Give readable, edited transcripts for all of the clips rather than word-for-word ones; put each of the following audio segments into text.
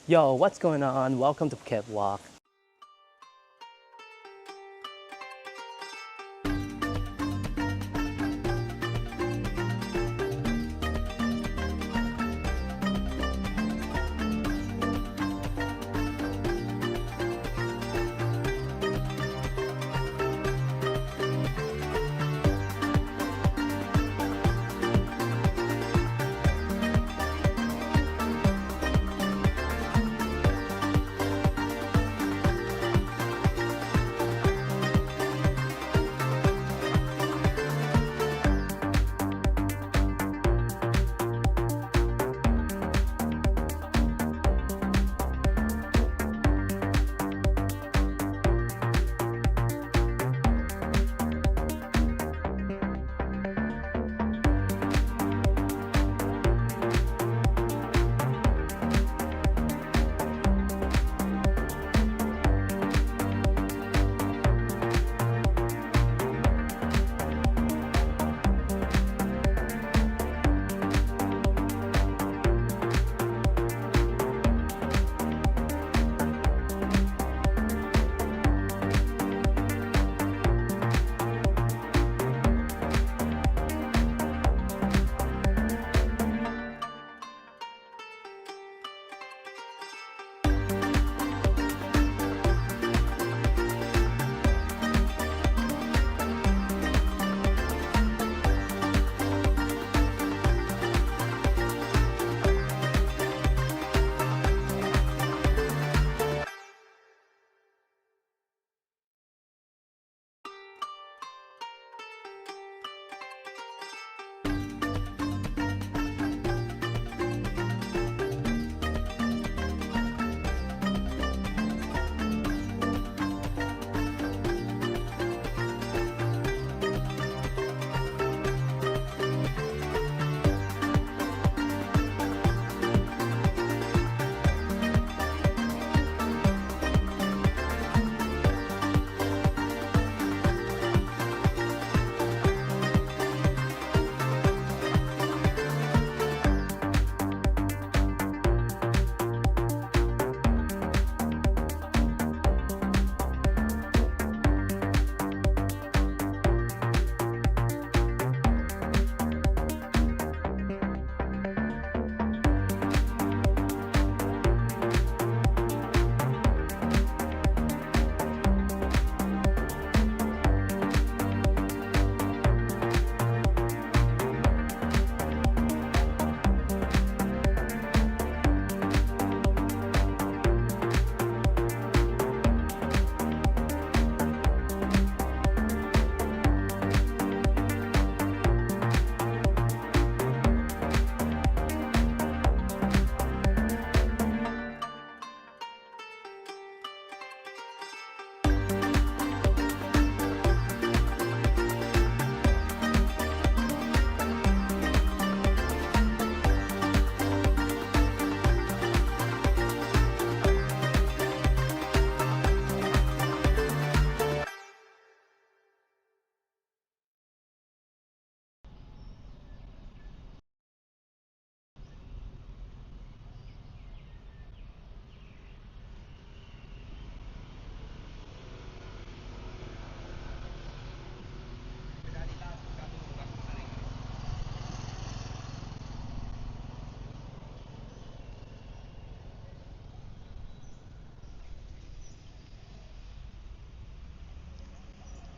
Yo, what's going on? Welcome to Phuket Walk.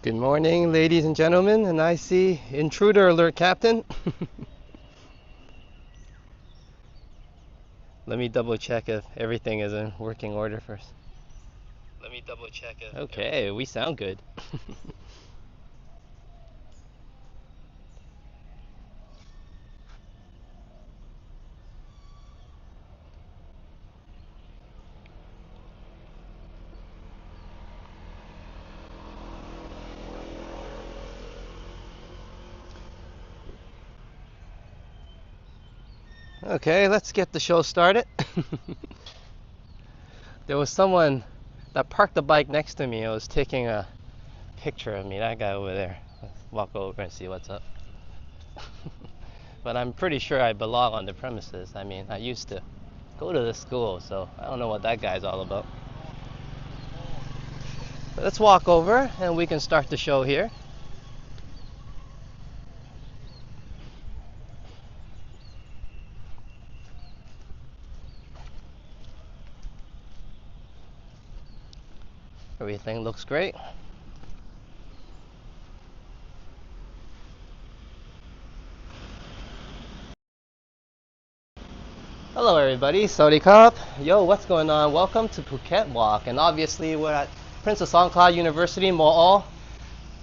Good morning, ladies and gentlemen, and I see intruder alert, Captain. Let me double check if everything is in working order first. Okay, we sound good. Okay, let's get the show started. There was someone that parked the bike next to me and was taking a picture of me. That guy over there. Let's walk over and see what's up. But I'm pretty sure I belong on the premises. I mean, I used to. go to the school, so I don't know what that guy's all about. But let's walk over and we can start the show here. Everything looks great. Hello everybody, Saudi Cup. Yo, what's going on? Welcome to Phuket Walk. And obviously we're at Princess Songkla University, Mo'ol.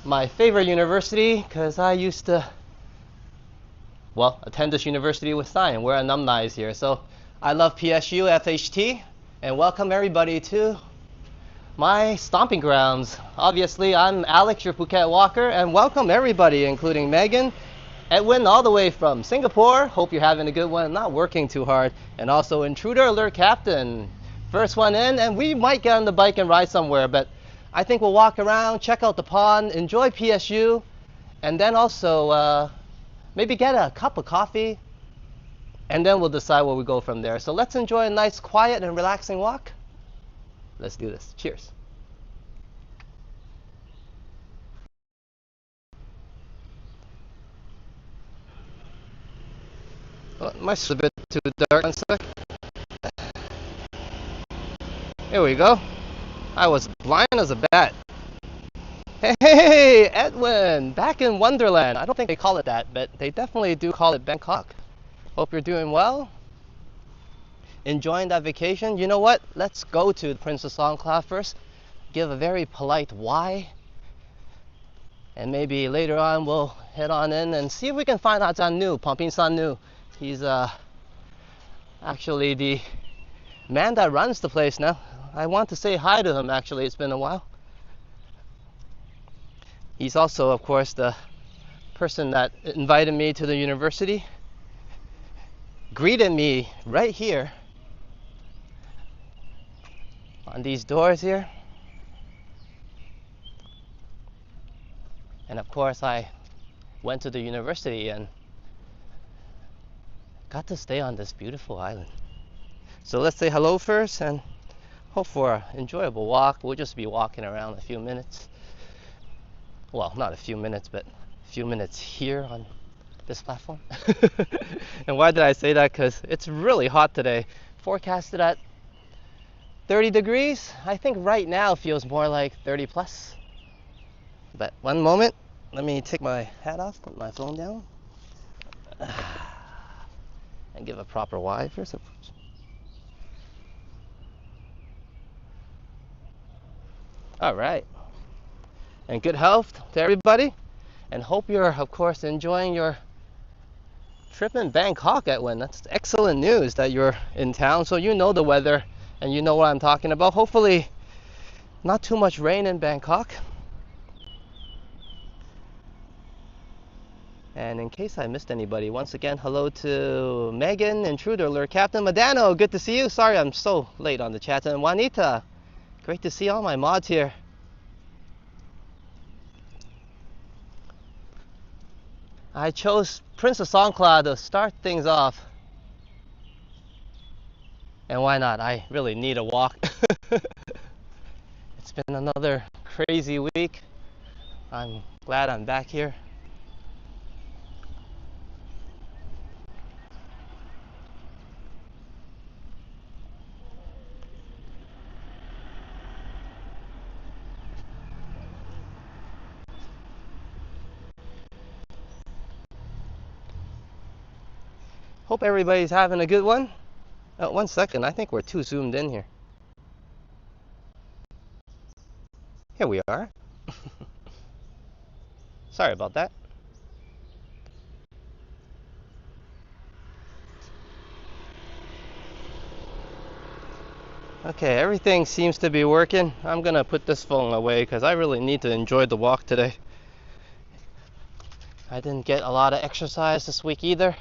My favorite university, because I used to, attend this university with Stein. We're alumni here. So I love PSU, FHT. And welcome everybody to my stomping grounds. Obviously, I'm Alex, your Phuket Walker. And welcome everybody, including Megan, Edwin, all the way from Singapore. Hope you're having a good one, not working too hard. And also Intruder Alert Captain. First one in, and we might get on the bike and ride somewhere, but I think we'll walk around, check out the pond, enjoy PSU, and then also maybe get a cup of coffee, and then we'll decide where we go from there. So let's enjoy a nice, quiet, and relaxing walk. Let's do this. Cheers. Oh, my a bit too dark. 1 sec. Here we go. I was blind as a bat. Hey, Edwin, back in Wonderland. I don't think they call it that, but they definitely do call it Bangkok. Hope you're doing well. Enjoying that vacation. You know what? Let's go to Princess Songkla first. Give a very polite why. And maybe later on we'll head on in and see if we can find out Nu, Pumping San Nu. He's actually the man that runs the place now. I want to say hi to him actually, it's been a while. He's also, of course, the person that invited me to the university. Greeted me right here on these doors here. And of course I went to the university and got to stay on this beautiful island. So let's say hello first and hope for an enjoyable walk. We'll just be walking around a few minutes. Well, not a few minutes, but a few minutes here on this platform. And why did I say that? Because it's really hot today. Forecasted at 30 degrees. I think right now feels more like 30 plus. But one moment, let me take my hat off, put my phone down, and give a proper why first. All right. And good health to everybody. And hope you're, of course, enjoying your trip in Bangkok, Edwin. That's excellent news that you're in town. So you know the weather and you know what I'm talking about. Hopefully not too much rain in Bangkok. And in case I missed anybody, once again, hello to Megan, Intruder Alert Captain, Madano, good to see you. Sorry I'm so late on the chat. And Juanita, great to see all my mods here. I chose Princess Songkla to start things off. And why not? I really need a walk. It's been another crazy week. I'm glad I'm back here. Hope everybody's having a good one. Oh, 1 second, I think we're too zoomed in here. Here we are. Sorry about that. Okay, everything seems to be working. I'm gonna put this phone away because I really need to enjoy the walk today. I didn't get a lot of exercise this week either.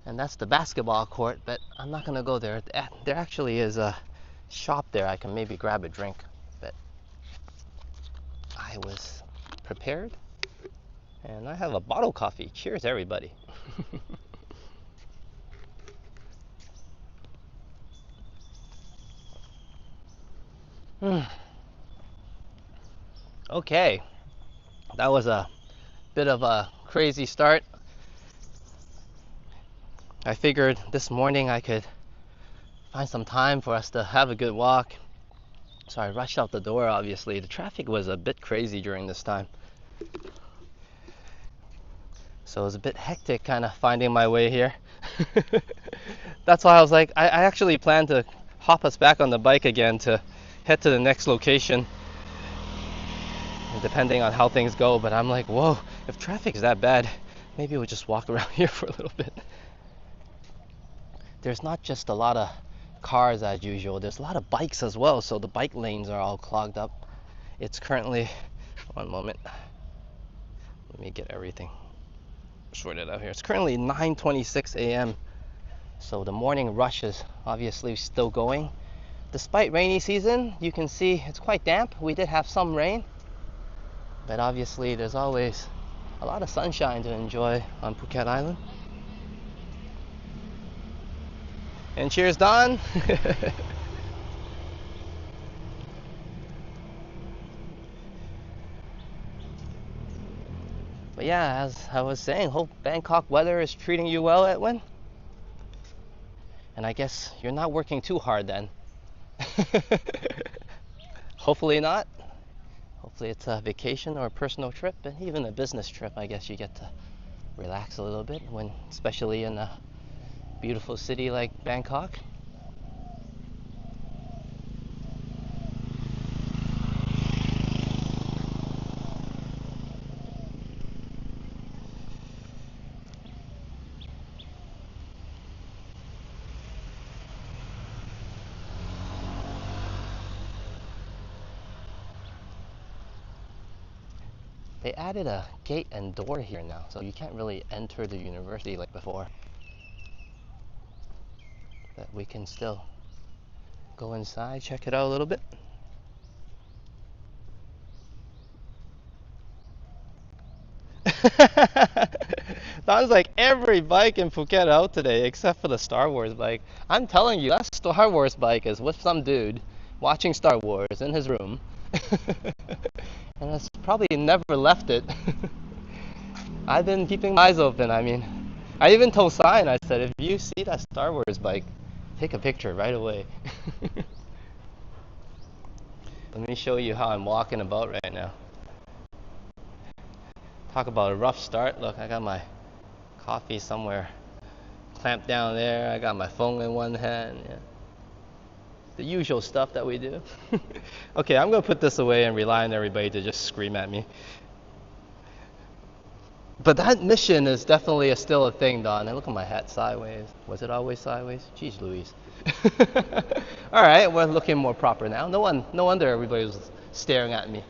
And that's the basketball court, but I'm not gonna go there. There actually is a shop there. I can maybe grab a drink, but I was prepared And I have a bottle coffee. Cheers, everybody. Okay, that was a bit of a crazy start. I figured this morning I could find some time for us to have a good walk. So I rushed out the door, obviously. The traffic was a bit crazy during this time. So it was a bit hectic kind of finding my way here. That's why I was like, I actually planned to hop us back on the bike again to head to the next location, depending on how things go. But I'm like, whoa, if traffic is that bad, maybe we'll just walk around here for a little bit. There's not just a lot of cars as usual, there's a lot of bikes as well, so the bike lanes are all clogged up. It's currently, one moment, let me get everything sorted out here. It's currently 9:26 a.m. so the morning rush is obviously still going. Despite rainy season, you can see it's quite damp. We did have some rain, but obviously there's always a lot of sunshine to enjoy on Phuket Island. And cheers, Don. But yeah, as I was saying, hope Bangkok weather is treating you well, Edwin. And I guess you're not working too hard then. Hopefully not. Hopefully it's a vacation or a personal trip, and even a business trip. I guess you get to relax a little bit when, especially in a beautiful city like Bangkok. They added a gate and door here now, so you can't really enter the university like before. But we can still go inside, check it out a little bit. Sounds like every bike in Phuket out today except for the Star Wars bike. I'm telling you, that Star Wars bike is with some dude watching Star Wars in his room. And has probably never left it. I've been keeping my eyes open. I mean, I even told Sign, I said, if you see that Star Wars bike, take a picture right away. Let me show you how I'm walking about right now. Talk about a rough start. Look, I got my coffee somewhere clamped down there. I got my phone in one hand. Yeah. The usual stuff that we do. Okay, I'm going to put this away and rely on everybody to just scream at me. But that mission is definitely still a thing, Don. And look at my hat sideways. Was it always sideways? Jeez Louise. All right, we're looking more proper now. No wonder everybody was staring at me.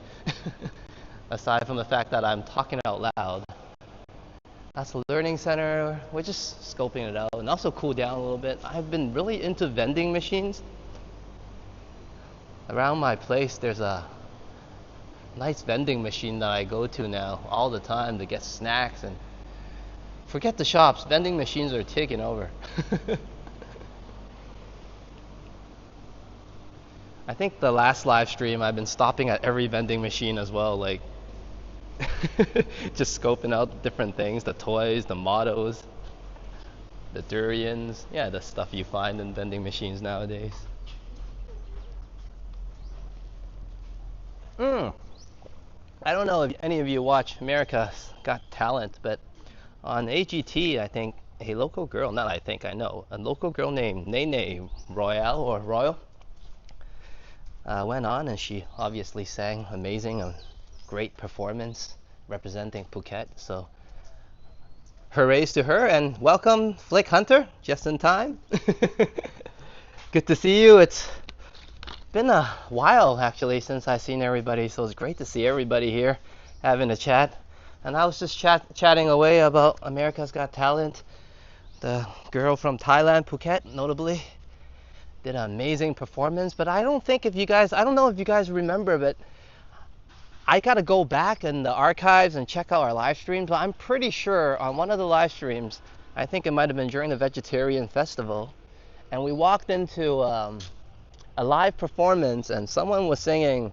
Aside from the fact that I'm talking out loud. That's the learning center. We're just scoping it out and also cool down a little bit. I've been really into vending machines. Around my place, there's a nice vending machine that I go to now all the time to get snacks, and forget the shops, vending machines are taking over. I think the last live stream I've been stopping at every vending machine as well, like just scoping out different things, the toys, the mottos, the durians, yeah, the stuff you find in vending machines nowadays. I don't know if any of you watch America's Got Talent, but on AGT, I think a local girl, not I think, I know, a local girl named Nene Royale or Royal went on, and she obviously sang amazing, a great performance representing Phuket. So hoorays to her, and welcome Flick Hunter, just in time. Good to see you. It's been a while actually since I've seen everybody, so it's great to see everybody here having a chat. And I was just chatting away about America's Got Talent. The girl from Thailand, Phuket, notably, did an amazing performance. But I don't know if you guys remember, but I gotta go back in the archives and check out our live streams, but I'm pretty sure on one of the live streams, I think it might have been during the vegetarian festival, and we walked into a live performance and someone was singing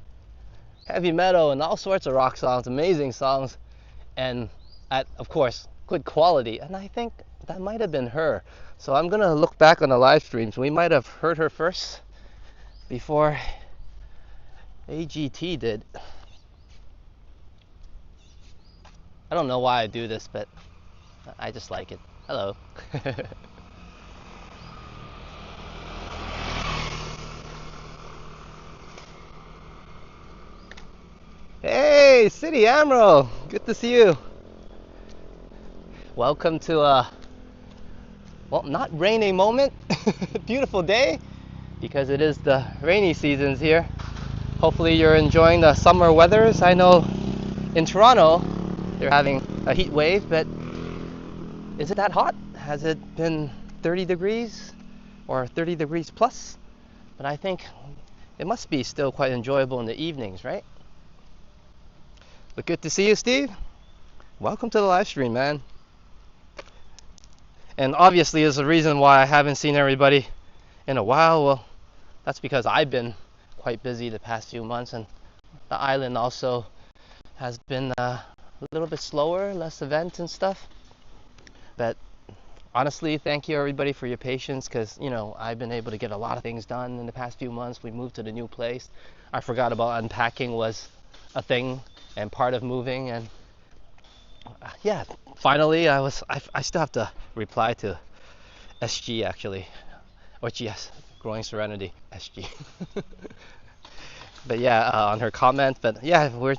heavy metal and all sorts of rock songs, amazing songs, and at, of course, good quality. And I think that might have been her. So I'm gonna look back on the live streams. We might have heard her first before AGT did. I don't know why I do this, but I just like it. Hello. Hey, City Admiral. Good to see you. Welcome to well, not rainy moment. Beautiful day, because it is the rainy seasons here. Hopefully you're enjoying the summer weathers. I know in Toronto they're having a heat wave, but is it that hot? Has it been 30 degrees or 30 degrees plus? But I think it must be still quite enjoyable in the evenings, right? But good to see you, Steve. Welcome to the live stream, man. And obviously there's a reason why I haven't seen everybody in a while. Well, that's because I've been quite busy the past few months, and the island also has been a little bit slower, less events and stuff. But honestly, thank you everybody for your patience, because you know, I've been able to get a lot of things done in the past few months. We moved to the new place. I forgot about unpacking was a thing and part of moving, and yeah, finally I still have to reply to SG actually, or GS, Growing Serenity, SG. But yeah, on her comment. But yeah, we're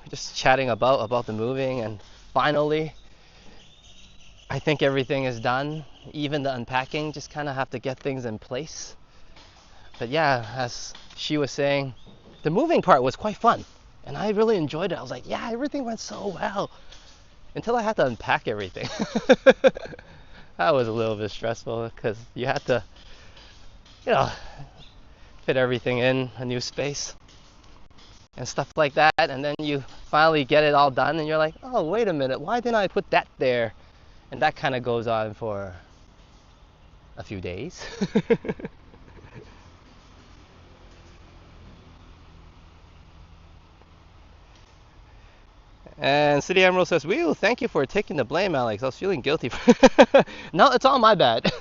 just chatting about the moving, and finally I think everything is done. Even the unpacking, just kind of have to get things in place. But yeah, as she was saying, the moving part was quite fun, and I really enjoyed it. I was like, yeah, everything went so well, until I had to unpack everything. That was a little bit stressful, because you had to, you know, fit everything in a new space and stuff like that. And then you finally get it all done, and you're like, oh, wait a minute, why didn't I put that there? And that kind of goes on for a few days. And City Emerald says, "Whew, thank you for taking the blame, Alex. I was feeling guilty." No, it's all my bad.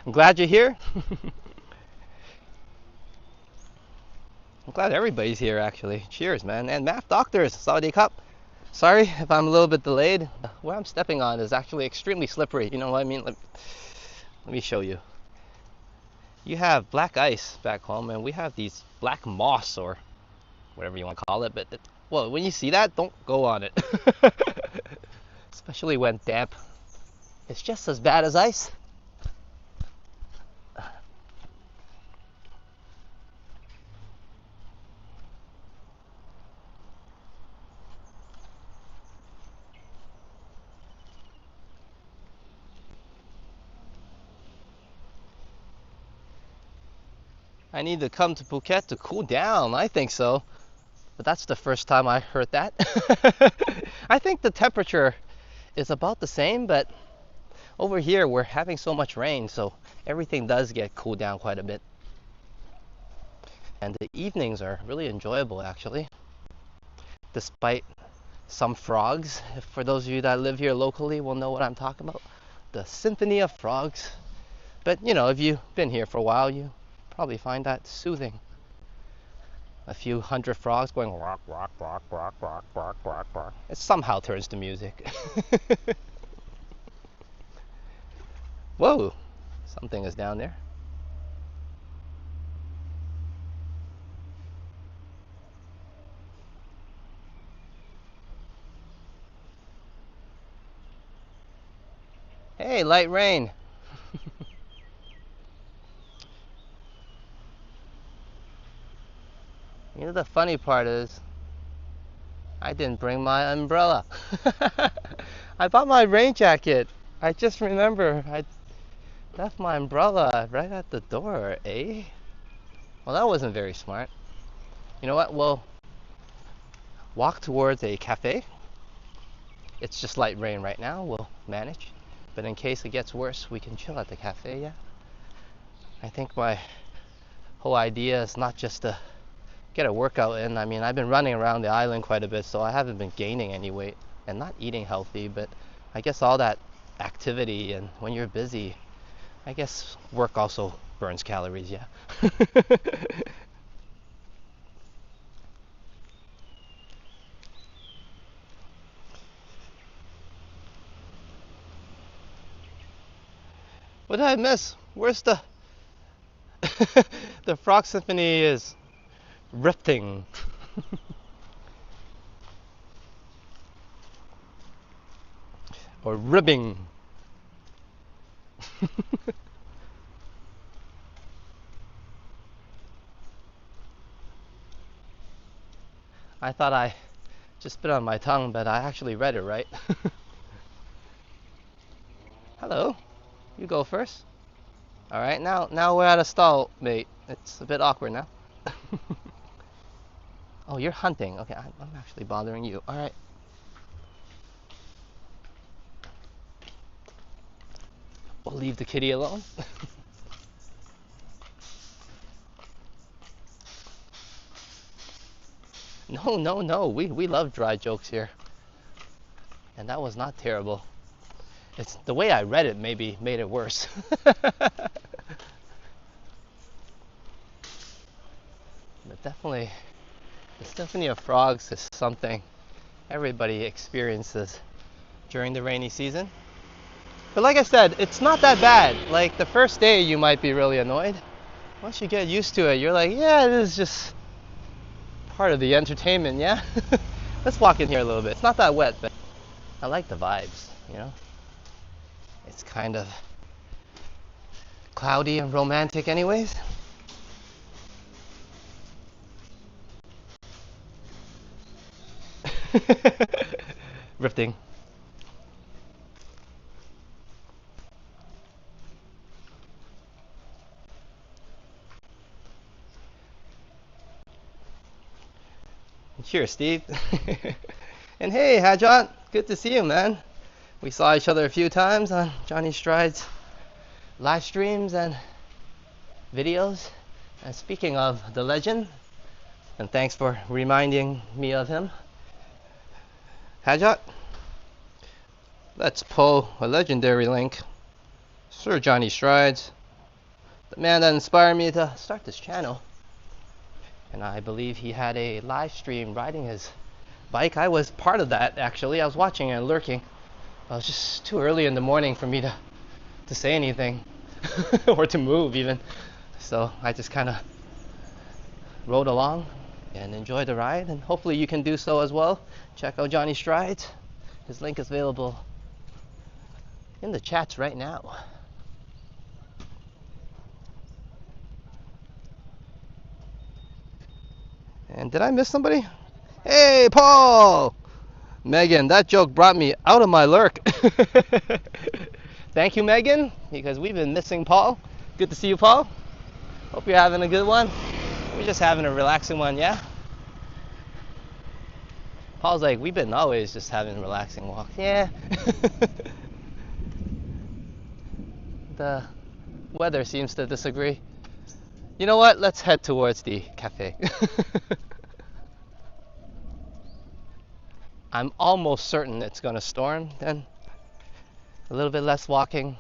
I'm glad you're here. I'm glad everybody's here, actually. Cheers, man. And Math Doctors, Sawadee Cup. Sorry if I'm a little bit delayed. Where I'm stepping on is actually extremely slippery. You know what I mean? Let me show you. You have black ice back home, and we have these black moss, or whatever you want to call it. But well, when you see that, don't go on it. Especially when damp. It's just as bad as ice. I need to come to Phuket to cool down. I think so. But that's the first time I heard that. I think the temperature is about the same, but over here we're having so much rain, so everything does get cooled down quite a bit. And the evenings are really enjoyable, actually. Despite some frogs. For those of you that live here locally will know what I'm talking about. The symphony of frogs. But you know, if you've been here for a while, you probably find that soothing. A few hundred frogs going rock, rock, rock, rock, rock, rock, rock, rock. It somehow turns to music. Whoa, something is down there. Hey, light rain. You know, the funny part is I didn't bring my umbrella. I bought my rain jacket. I just remember I left my umbrella right at the door, eh? Well, that wasn't very smart. You know what? Well, walk towards a cafe. It's just light rain right now, we'll manage. But in case it gets worse, we can chill at the cafe, yeah? I think my whole idea is not just to get a workout in. I mean, I've been running around the island quite a bit, so I haven't been gaining any weight and not eating healthy, but I guess all that activity and when you're busy, I guess work also burns calories, yeah. What did I miss? Where's the the frog symphony is rifting. Or ribbing. I thought I just spit on my tongue, but I actually read it right. Hello, you go first. All right, now we're at a stall, mate. It's a bit awkward now. Oh, you're hunting. Okay, I'm actually bothering you. All right. We'll leave the kitty alone. No. We love dry jokes here. And that was not terrible. It's the way I read it maybe made it worse. But definitely, the Symphony of Frogs is something everybody experiences during the rainy season. But like I said, it's not that bad. Like the first day you might be really annoyed. Once you get used to it, you're like, yeah, this is just part of the entertainment, yeah? Let's walk in here a little bit. It's not that wet, but I like the vibes, you know? It's kind of cloudy and romantic anyways. Rifting. Cheers, Steve. And hey, Hajat, good to see you, man. We saw each other a few times on Johnny Stride's live streams and videos. And speaking of the legend, and thanks for reminding me of him, Hajat, let's pull a legendary link. Sir Johnny Strides, the man that inspired me to start this channel. And I believe he had a live stream riding his bike. I was part of that, actually. I was watching and lurking. It was just too early in the morning for me to say anything or to move even. So I just kind of rode along and enjoyed the ride. And hopefully you can do so as well. Check out Johnny Strides. His link is available in the chats right now. And did I miss somebody? Hey, Paul! Megan, that joke brought me out of my lurk. Thank you, Megan, because we've been missing Paul. Good to see you, Paul. Hope you're having a good one. We're just having a relaxing one, yeah? Paul's like, we've been always just having relaxing walks. Yeah. The weather seems to disagree. You know what? Let's head towards the cafe. I'm almost certain it's going to storm, then a little bit less walking,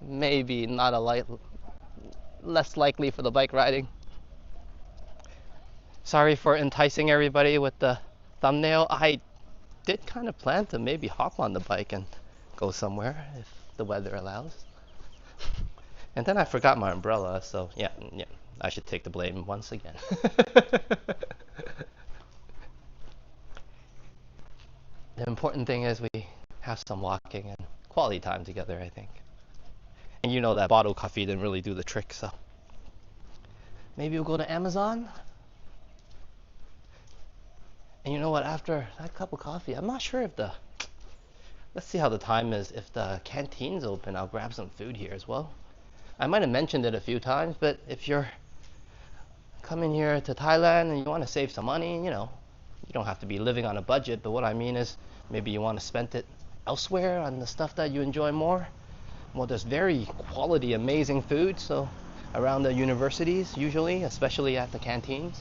maybe not less likely for the bike riding. Sorry for enticing everybody with the thumbnail. I did kind of plan to maybe hop on the bike and go somewhere if the weather allows. And then I forgot my umbrella, so yeah, I should take the blame once again. The important thing is we have some walking and quality time together, I think. And you know that bottled coffee didn't really do the trick, so maybe we'll go to Amazon. And you know what, after that cup of coffee, I'm not sure if let's see how the time is. If the canteen's open, I'll grab some food here as well. I might have mentioned it a few times, but if you're coming here to Thailand and you want to save some money, you know, You don't have to be living on a budget, but what I mean is maybe you want to spend it elsewhere on the stuff that you enjoy more. Well, there's very quality, amazing food, so around the universities usually, especially at the canteens.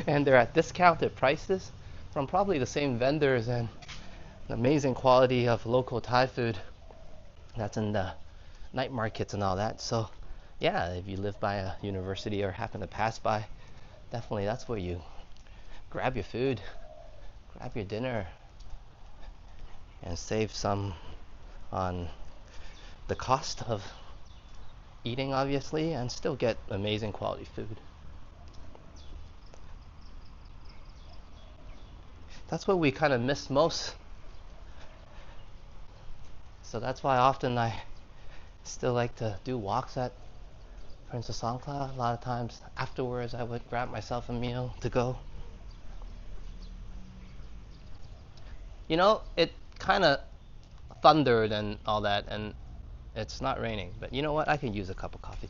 And they're at discounted prices from probably the same vendors, and an amazing quality of local Thai food that's in the night markets and all that. So yeah, if you live by a university or happen to pass by, definitely that's where you grab your food, grab your dinner, and save some on the cost of eating, obviously, and still get amazing quality food. That's what we kind of miss most. So that's why often I still like to do walks at Princess Songkla. A lot of times afterwards I would grab myself a meal to go. You know, it kind of thundered and all that, and it's not raining, but you know what? I can use a cup of coffee.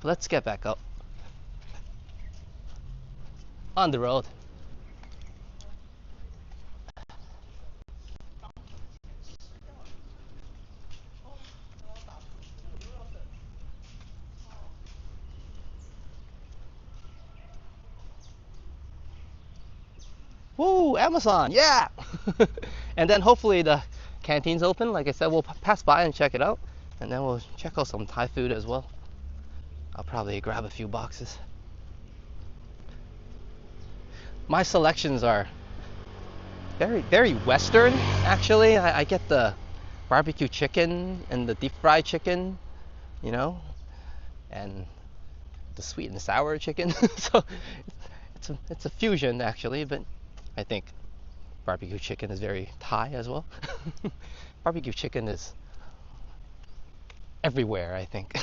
Let's get back up. On the road. Woo, Amazon, yeah! And then hopefully the canteen's open. Like I said, we'll pass by and check it out, and then we'll check out some Thai food as well. I'll probably grab a few boxes. My selections are very, very Western, actually. I get the barbecue chicken and the deep fried chicken, you know, and the sweet and sour chicken. So it's a fusion, actually, but I think barbecue chicken is very Thai as well. Barbecue chicken is everywhere, I think.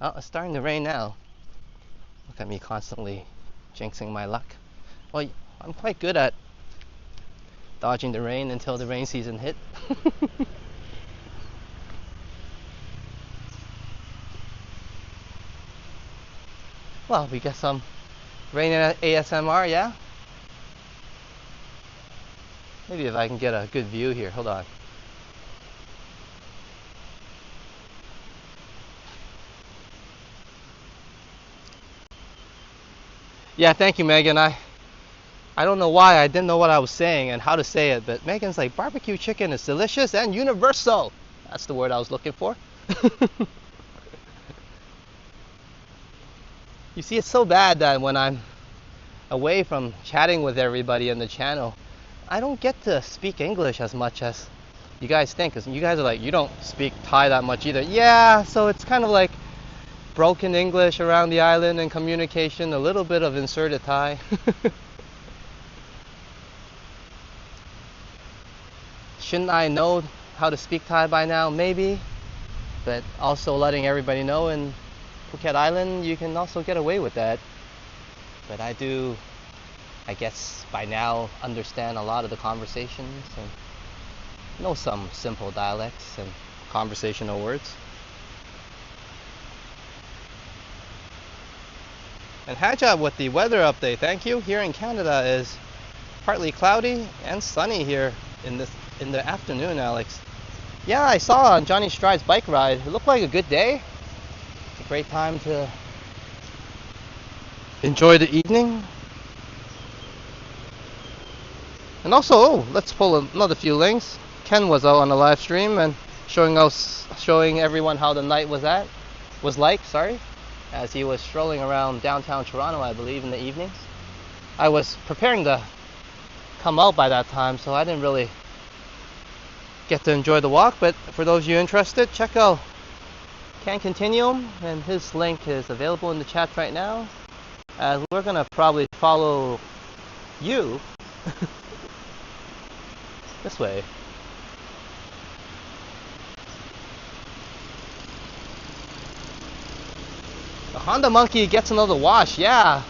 Oh, it's starting to rain now. Look at me constantly jinxing my luck. Well, I'm quite good at dodging the rain until the rain season hit. Well, we got some rain ASMR, yeah? Maybe if I can get a good view here. Hold on. Yeah, thank you, Megan. I don't know why I didn't know what I was saying and how to say it, but Megan's like, barbecue chicken is delicious and universal. That's the word I was looking for. You see, it's so bad that when I'm away from chatting with everybody in the channel, I don't get to speak English as much as you guys think, because you guys are like, you don't speak Thai that much either. Yeah, so it's kind of like broken English around the island and communication, a little bit of inserted Thai. Shouldn't I know how to speak Thai by now? Maybe, but also letting everybody know in Phuket Island you can also get away with that. But I do, I guess by now, understand a lot of the conversations and know some simple dialects and conversational words. And Hajab with the weather update, thank you. Here in Canada is partly cloudy and sunny here in the afternoon, Alex. Yeah, I saw on Johnny Stride's bike ride. It looked like a good day. It's a great time to enjoy the evening. And also, oh, let's pull another few links. Ken was out on the live stream and showing everyone how the night was like, as he was strolling around downtown Toronto, I believe, in the evenings. I was preparing to come out by that time, so I didn't really get to enjoy the walk, but for those of you interested, check out Can Continuum, and his link is available in the chat right now. We're gonna probably follow you this way. The Honda Monkey gets another wash. Yeah,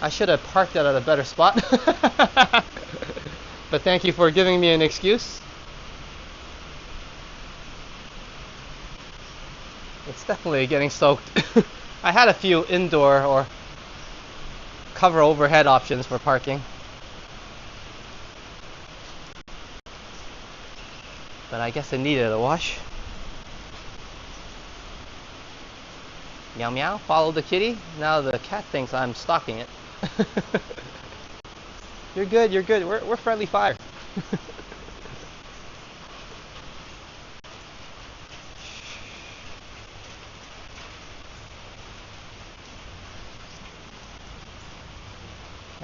I should have parked it at a better spot. But thank you for giving me an excuse. It's definitely getting soaked. I had a few indoor or cover overhead options for parking. But I guess it needed a wash. Meow meow, follow the kitty. Now the cat thinks I'm stalking it. You're good, you're good. We're friendly fire.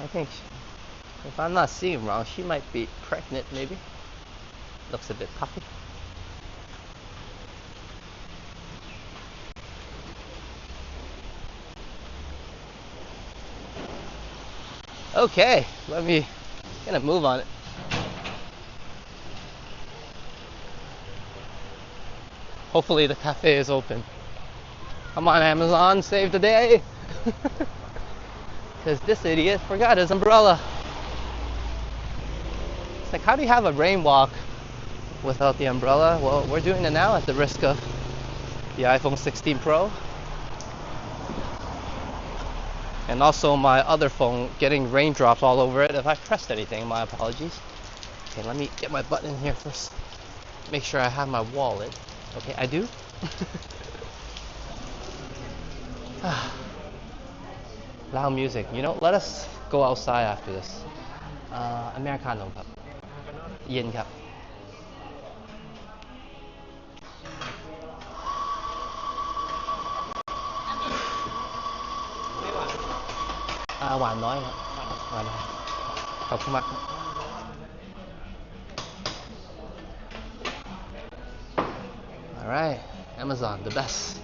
I think, if I'm not seeing wrong, she might be pregnant maybe. Looks a bit puffy. Okay, gonna move on it. Hopefully the cafe is open. Come on, Amazon, save the day. Because this idiot forgot his umbrella. It's like, how do you have a rain walk without the umbrella? Well, we're doing it now at the risk of the iPhone 16 Pro. And also my other phone getting raindrops all over it. If I pressed anything, my apologies. Okay, let me get my button in here first. Make sure I have my wallet. Okay, I do. Loud music. You know, let us go outside after this. Americano ครับ เย็นครับ หวานน้อยครับหวานน้อยขอบคุณมาก Alright, Amazon, the best.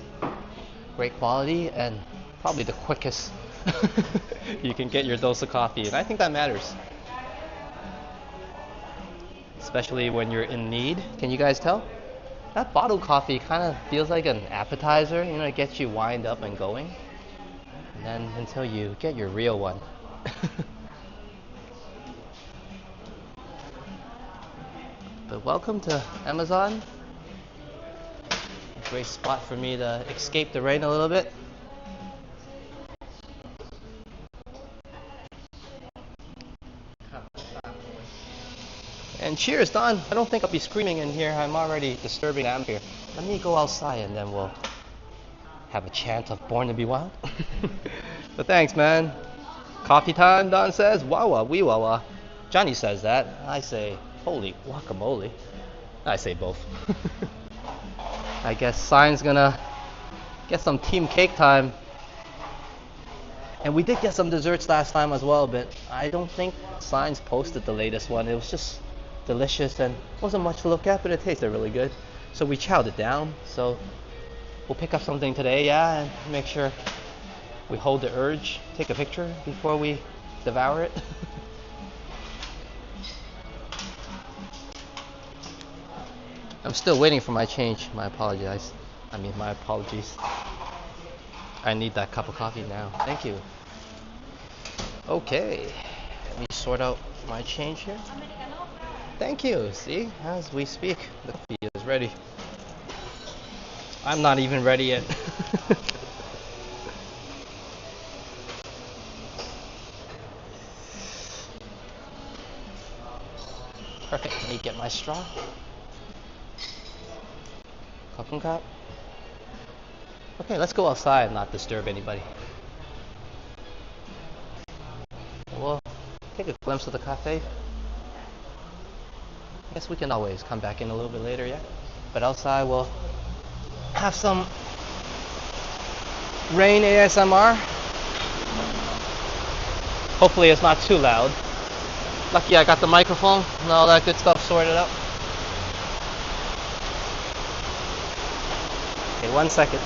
Great quality and probably the quickest you can get your dose of coffee, and I think that matters. Especially when you're in need. Can you guys tell? That bottled coffee kind of feels like an appetizer, you know, it gets you wind up and going. And then until you get your real one. But welcome to Amazon. A great spot for me to escape the rain a little bit. And cheers, Don. I don't think I'll be screaming in here. I'm already disturbing the atmosphere. Let me go outside and then we'll have a chant of Born to Be Wild. But thanks, man. Coffee time, Don says. Wawa, wee wawa. Johnny says that. I say, holy guacamole. I say both. I guess Sign's gonna get some team cake time. And we did get some desserts last time as well, but I don't think Sign's posted the latest one. It was just delicious and wasn't much to look at, but it tasted really good. So we chowed it down. So we'll pick up something today, yeah, and make sure we hold the urge, take a picture before we devour it. I'm still waiting for my change. My apologies. I need that cup of coffee now. Thank you. Okay, let me sort out my change here. Thank you. See, as we speak, the coffee is ready. I'm not even ready yet. Perfect. Let me get my straw. Cup. Okay, let's go outside and not disturb anybody. We'll take a glimpse of the cafe. I guess we can always come back in a little bit later, yeah? But outside we'll have some rain ASMR. Hopefully it's not too loud. Lucky I got the microphone and all that good stuff sorted out. Okay, 1 second.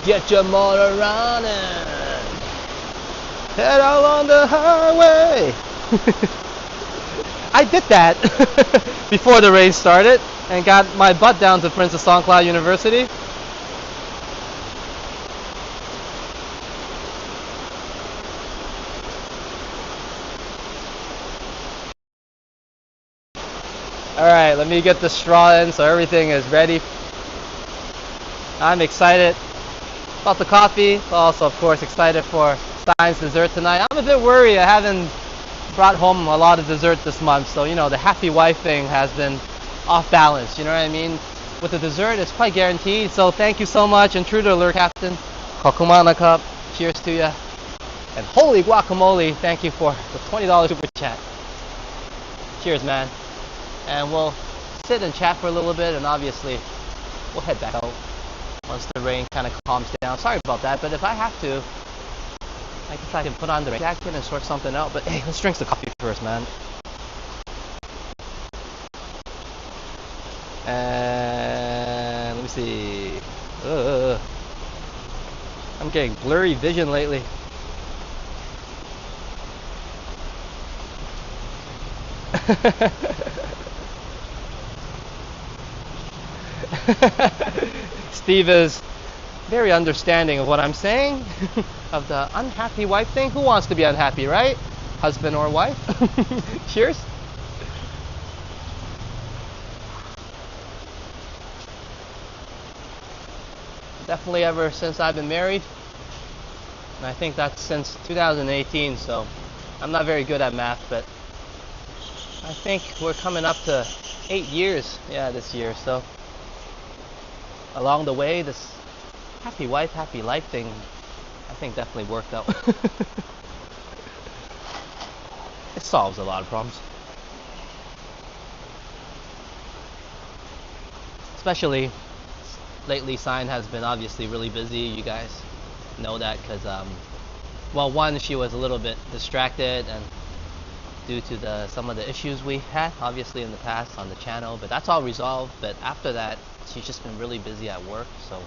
Get your motor running. Head out on the highway. I did that before the rain started and got my butt down to Princess Songcloud University. Alright, let me get the straw in so everything is ready. I'm excited about the coffee, also of course excited for Stein's dessert tonight. I'm a bit worried I haven't brought home a lot of dessert this month, so you know, the happy wife thing has been off balance, you know what I mean? With the dessert, it's quite guaranteed, so thank you so much, and true to alert, Captain. Kokumana Cup, cheers to ya. And holy guacamole, thank you for the $20 super chat. Cheers, man. And we'll sit and chat for a little bit, and obviously we'll head back out once the rain kind of calms down. Sorry about that, but if I have to, I guess I can put on the rain jacket and sort something out. But hey, let's drink the coffee first, man. And let me see. I'm getting blurry vision lately. Steve is very understanding of what I'm saying, of the unhappy wife thing. Who wants to be unhappy, right? Husband or wife? Cheers. Definitely ever since I've been married, and I think that's since 2018, so I'm not very good at math, but I think we're coming up to 8 years, yeah, this year. So along the way, this happy wife, happy life thing, I think definitely worked out. It solves a lot of problems. Especially lately, Sign has been obviously really busy. You guys know that because, well, one, she was a little bit distracted and due to some of the issues we had, obviously, in the past on the channel, but that's all resolved. But after that, she's just been really busy at work, so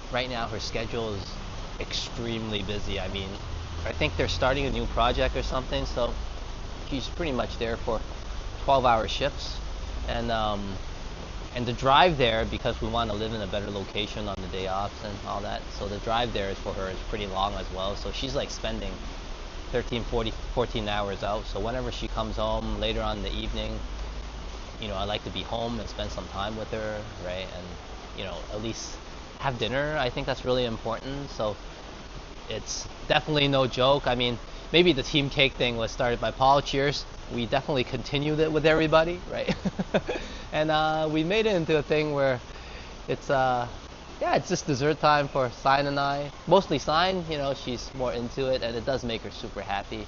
right now her schedule is extremely busy. I mean, I think they're starting a new project or something, so she's pretty much there for 12-hour shifts, and the drive there, because we want to live in a better location on the day offs and all that, so the drive there is for her is pretty long as well, so she's like spending 14 hours out. So whenever she comes home later on in the evening, you know, I like to be home and spend some time with her, right? And, you know, at least have dinner. I think that's really important. So it's definitely no joke. I mean, maybe the team cake thing was started by Paul. Cheers. We definitely continued it with everybody, right? And we made it into a thing where it's yeah, it's just dessert time for Sign and I. Mostly Sign, you know, she's more into it, and it does make her super happy.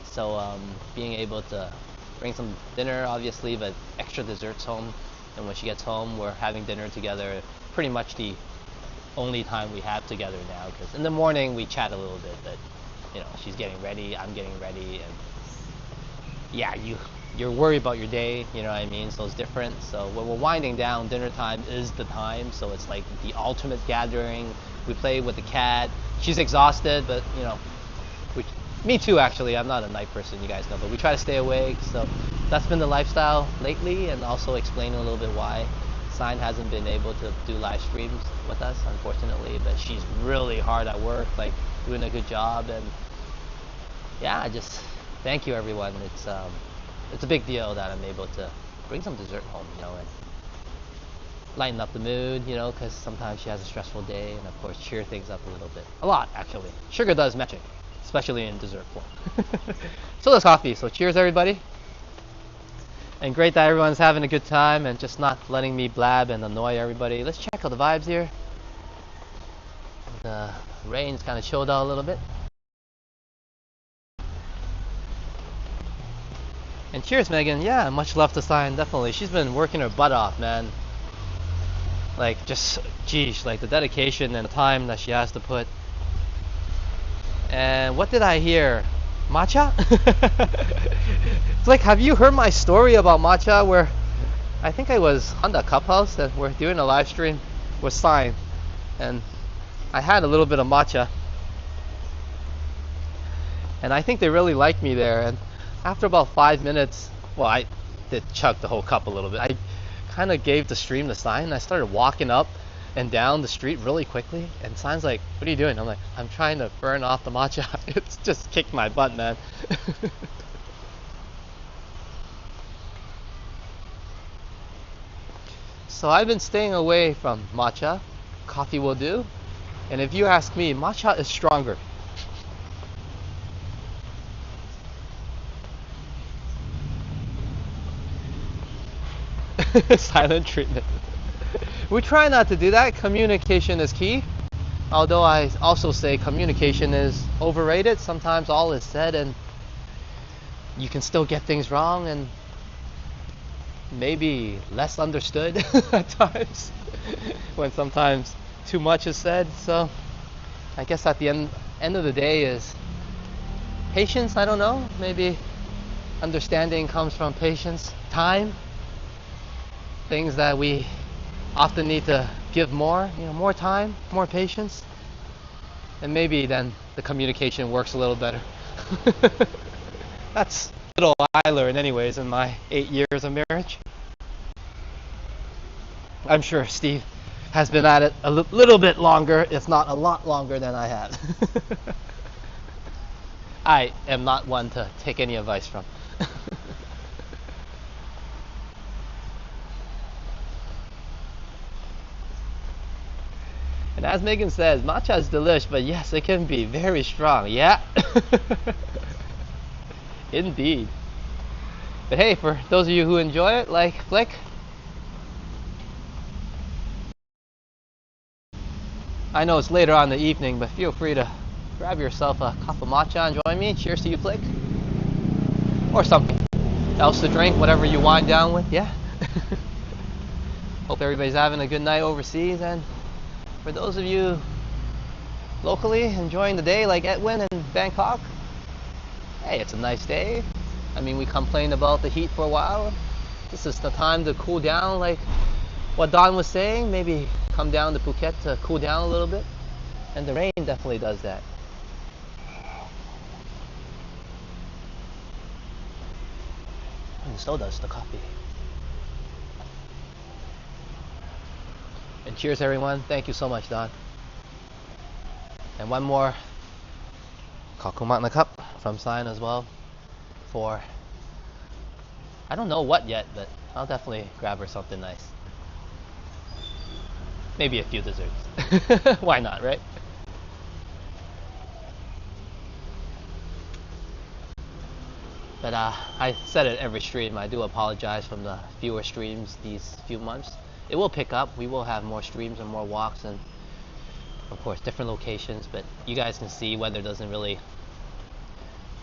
So being able to bring some dinner, obviously, but extra desserts home, and when she gets home, we're having dinner together. Pretty much the only time we have together now, because in the morning we chat a little bit, but you know, she's getting ready, I'm getting ready, and yeah, you're worried about your day, you know what I mean? So it's different. So when we're winding down, dinner time is the time. So it's like the ultimate gathering. We play with the cat. She's exhausted, but you know, me too actually. I'm not a night person, you guys know, but we try to stay awake. So that's been the lifestyle lately, and also explaining a little bit why Sign hasn't been able to do live streams with us, unfortunately. But she's really hard at work, like doing a good job, and yeah, just thank you everyone. It's a big deal that I'm able to bring some dessert home, you know, and lighten up the mood, you know, because sometimes she has a stressful day, and of course cheer things up a little bit. A lot, actually. Sugar does magic, especially in dessert form. So does coffee, so cheers everybody. And great that everyone's having a good time and just not letting me blab and annoy everybody. Let's check out the vibes here. The rain's kind of chilled out a little bit. And cheers, Megan. Yeah, much love to Sign, definitely. She's been working her butt off, man. Like, just, geez, like the dedication and the time that she has to put. And what did I hear? Matcha? It's like, have you heard my story about matcha where I think I was on the Cup House and we're doing a live stream with Sign, and I had a little bit of matcha, and I think they really liked me there. And after about 5 minutes, well, I did chug the whole cup a little bit. I kind of gave the stream to Sign, and I started walking up and down the street really quickly, and Sign's like, what are you doing? I'm like, I'm trying to burn off the matcha. It's just kicked my butt, man. So I've been staying away from matcha. Coffee will do. And if you ask me, matcha is stronger. Silent treatment. We try not to do that. Communication is key. Although I also say communication is overrated. Sometimes all is said and you can still get things wrong and maybe less understood at times when sometimes too much is said. So I guess at the end of the day is patience. I don't know. Maybe understanding comes from patience, time, things that we often need to give more, more time, more patience, and maybe then the communication works a little better. That's little I learned anyways in my 8 years of marriage. I'm sure Steve has been at it a little bit longer, if not a lot longer than I have. I am not one to take any advice from. And as Megan says, matcha is delish, but yes, it can be very strong. Yeah. Indeed. But hey, for those of you who enjoy it, like Flick, I know it's later on in the evening, but feel free to grab yourself a cup of matcha and join me. Cheers to you, Flick. Or something else to drink, whatever you wind down with, yeah. Hope everybody's having a good night overseas, and for those of you locally enjoying the day like Edwin in Bangkok, hey, it's a nice day. I mean, we complained about the heat for a while. This is the time to cool down, like what Don was saying. Maybe come down to Phuket to cool down a little bit. And the rain definitely does that. And so does the coffee. And cheers, everyone. Thank you so much, Don. And one more kakumat in the cup from Sign as well for, I don't know what yet, but I'll definitely grab her something nice. Maybe a few desserts. Why not, right? But I said it every stream. I do apologize from the fewer streams these few months. It will pick up. We will have more streams and more walks and of course different locations, but you guys can see weather doesn't really,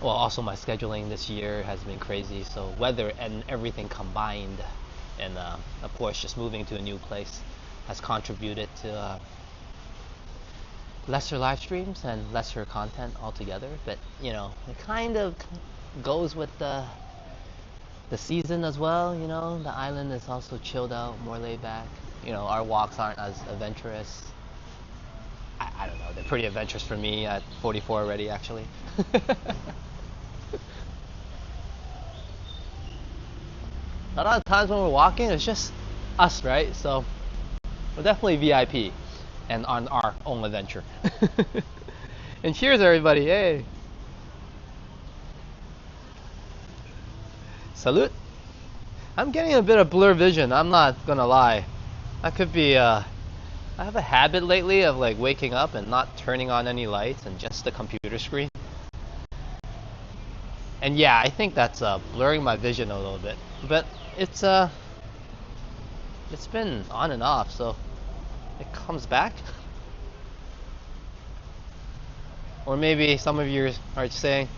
well, also my scheduling this year has been crazy, so weather and everything combined, and of course just moving to a new place has contributed to lesser live streams and lesser content altogether. But it kind of goes with the season as well. The island is also chilled out, more laid back. Our walks aren't as adventurous. I don't know, they're pretty adventurous for me at 44 already, actually. A lot of times when we're walking, it's just us, right? So we're definitely VIP and on our own adventure. And cheers, everybody. Hey. Salute. I'm getting a bit of blur vision, I'm not gonna lie. That could be I have a habit lately of like waking up and not turning on any lights and just the computer screen. And yeah, I think that's blurring my vision a little bit. But it's been on and off, so it comes back. Or maybe some of you are saying,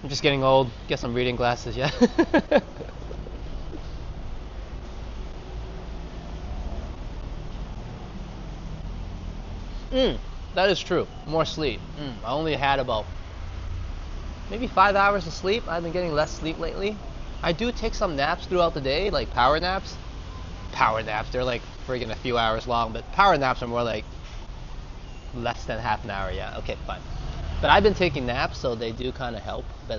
I'm just getting old, get some reading glasses, yeah. That is true. More sleep. I only had about maybe 5 hours of sleep. I've been getting less sleep lately. I do take some naps throughout the day, like power naps. Power naps, they're like friggin' a few hours long, but power naps are more like less than half an hour, yeah. Okay, fine. But I've been taking naps, so they do kind of help. But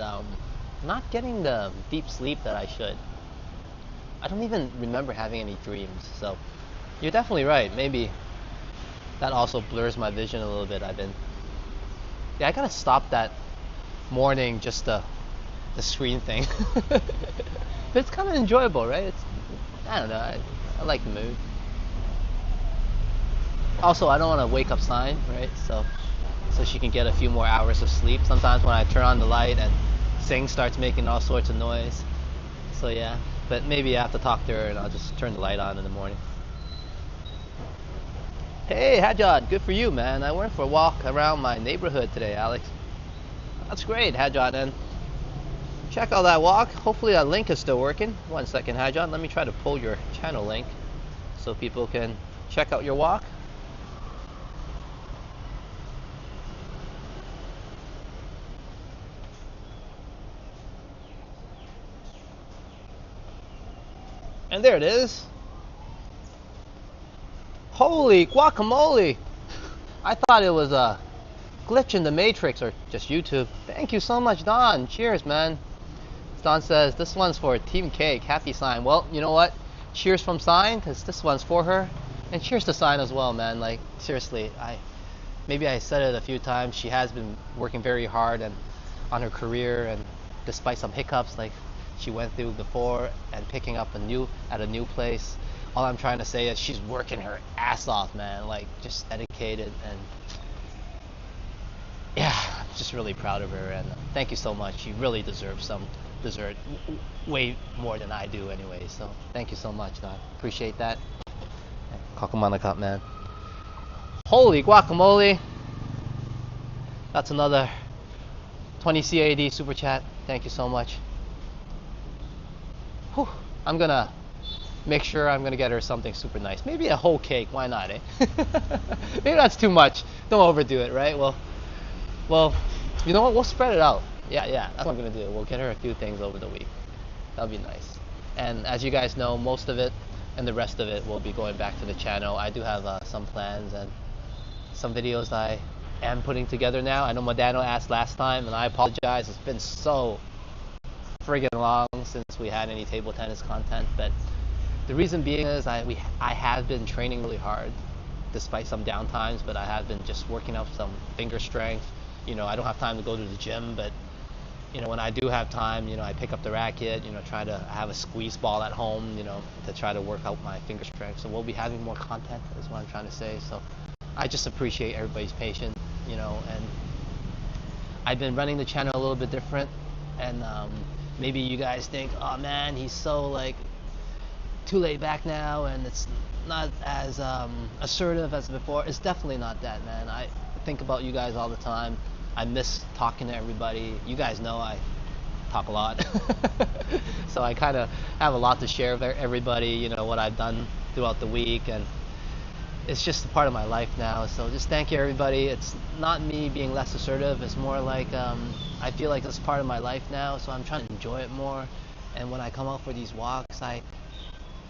not getting the deep sleep that I should. I don't even remember having any dreams, so you're definitely right. Maybe that also blurs my vision a little bit. I gotta stop that morning, just the screen thing. But it's kind of enjoyable, right? I don't know. I like the mood. Also, I don't want to wake up Sign, right? So she can get a few more hours of sleep. Sometimes when I turn on the light and Sing starts making all sorts of noise. So yeah, but maybe I have to talk to her and I'll just turn the light on in the morning. Hey, Hadjad, good for you, man. I went for a walk around my neighborhood today, Alex. That's great, Hadjad, and check out that walk. Hopefully that link is still working. One second, Hadjad. Let me try to pull your channel link so people can check out your walk. And there it is. Holy guacamole! I thought it was a glitch in the Matrix or just YouTube. Thank you so much, Don. Cheers, man. Don says, this one's for Team Cake. Happy Sign. Well, you know what? Cheers from Sign, because this one's for her. And cheers to Sign as well, man. Like, seriously, maybe I said it a few times. She has been working very hard and on her career, and despite some hiccups like she went through before and picking up at a new place. All I'm trying to say is she's working her ass off, man. Like, just dedicated, and yeah, I'm just really proud of her, and thank you so much. She really deserves some dessert, way more than I do anyway, so thank you so much, Don. Appreciate that. Kakamana cup, man. Holy guacamole! That's another 20 CAD super chat. Thank you so much. Whew. I'm gonna make sure I'm gonna get her something super nice. Maybe a whole cake. Why not, eh? Maybe that's too much. Don't overdo it, right? Well, you know what? We'll spread it out. Yeah, that's what I'm gonna do. We'll get her a few things over the week. That'll be nice. And as you guys know, most of it and the rest of it will be going back to the channel. I do have some plans and some videos I am putting together now. I know Modano asked last time, and I apologize. It's been so friggin' long since we had any table tennis content, but the reason being is I have been training really hard despite some downtimes, but I have been just working up some finger strength. You know, I don't have time to go to the gym, but you know, when I do have time, you know, I pick up the racket, you know, try to have a squeeze ball at home, you know, to try to work out my finger strength. So we'll be having more content, is what I'm trying to say. So I just appreciate everybody's patience, you know, and I've been running the channel a little bit different, and maybe you guys think, oh man, he's so like too laid back now and it's not as assertive as before. It's definitely not that, man. I think about you guys all the time. I miss talking to everybody. You guys know I talk a lot. So I kind of have a lot to share with everybody, you know, what I've done throughout the week, and it's just a part of my life now. So just thank you, everybody. It's not me being less assertive. It's more like I feel like it's part of my life now, so I'm trying to enjoy it more. And when I come out for these walks, I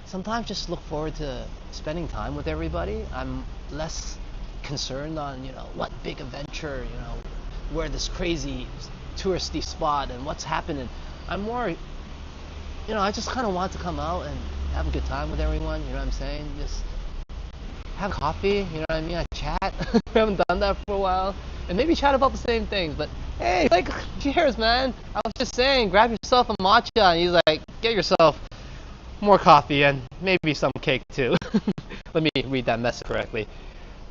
sometimes just look forward to spending time with everybody. I'm less concerned on, you know, what big adventure, you know, where this crazy touristy spot and what's happening. I'm more, you know, I just kind of want to come out and have a good time with everyone, you know what I'm saying? Just have coffee, you know what I mean? I chat. We haven't done that for a while. And maybe chat about the same things, but hey, like, cheers, man. I was just saying, grab yourself a matcha, and he's like, get yourself more coffee and maybe some cake too. Let me read that message correctly.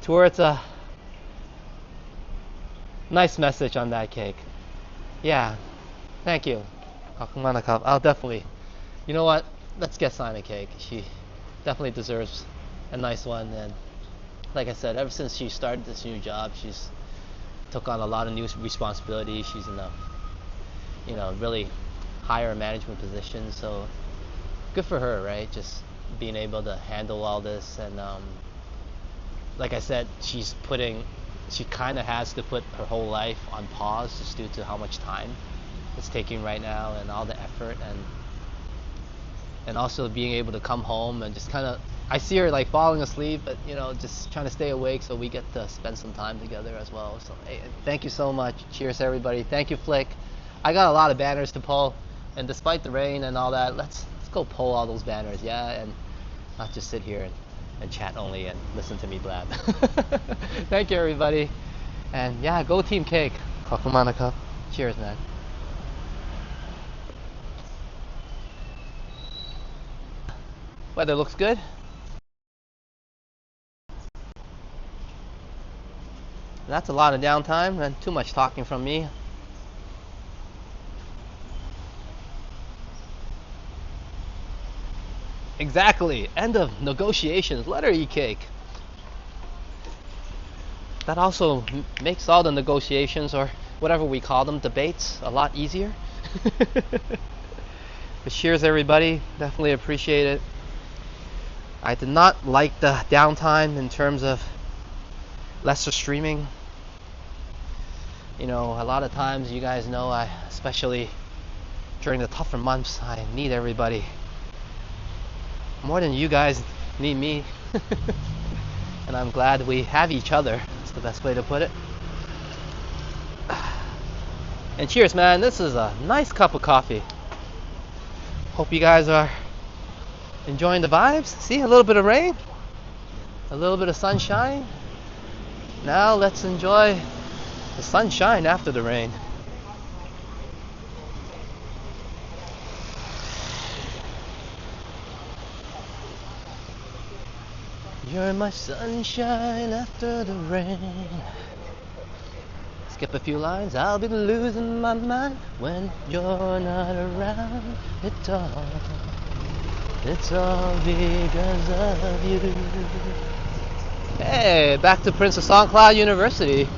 Towards a nice message on that cake. Yeah, thank you. I'll definitely, you know what? Let's get Sign a cake. She definitely deserves a nice one. And like I said, ever since she started this new job, she's took on a lot of new responsibilities. She's in a, you know, really higher management position. So good for her, right? Just being able to handle all this. And like I said, she kind of has to put her whole life on pause just due to how much time it's taking right now and all the effort, and also being able to come home and just kind of, I see her like falling asleep, but you know, just trying to stay awake so we get to spend some time together as well. So hey, thank you so much. Cheers, everybody. Thank you, Flick. I got a lot of banners to pull, and despite the rain and all that, let's go pull all those banners, yeah, and not just sit here and chat only and listen to me blab. Thank you, everybody, and yeah, go Team Cake. Kakumanaka. Cheers, man. Weather looks good. That's a lot of downtime and too much talking from me. Exactly. End of negotiations. Letter E cake. That also makes all the negotiations, or whatever we call them, debates, a lot easier. But cheers, everybody. Definitely appreciate it. I did not like the downtime in terms of lesser streaming. You know, a lot of times, you guys know, especially during the tougher months, I need everybody. More than you guys need me. And I'm glad we have each other. That's the best way to put it. And cheers, man. This is a nice cup of coffee. Hope you guys are enjoying the vibes. See, a little bit of rain, a little bit of sunshine. Now let's enjoy the sunshine after the rain. You're my sunshine after the rain. Skip a few lines. I'll be losing my mind when you're not around. It's all because of you. Hey, back to Prince of SoundCloud University.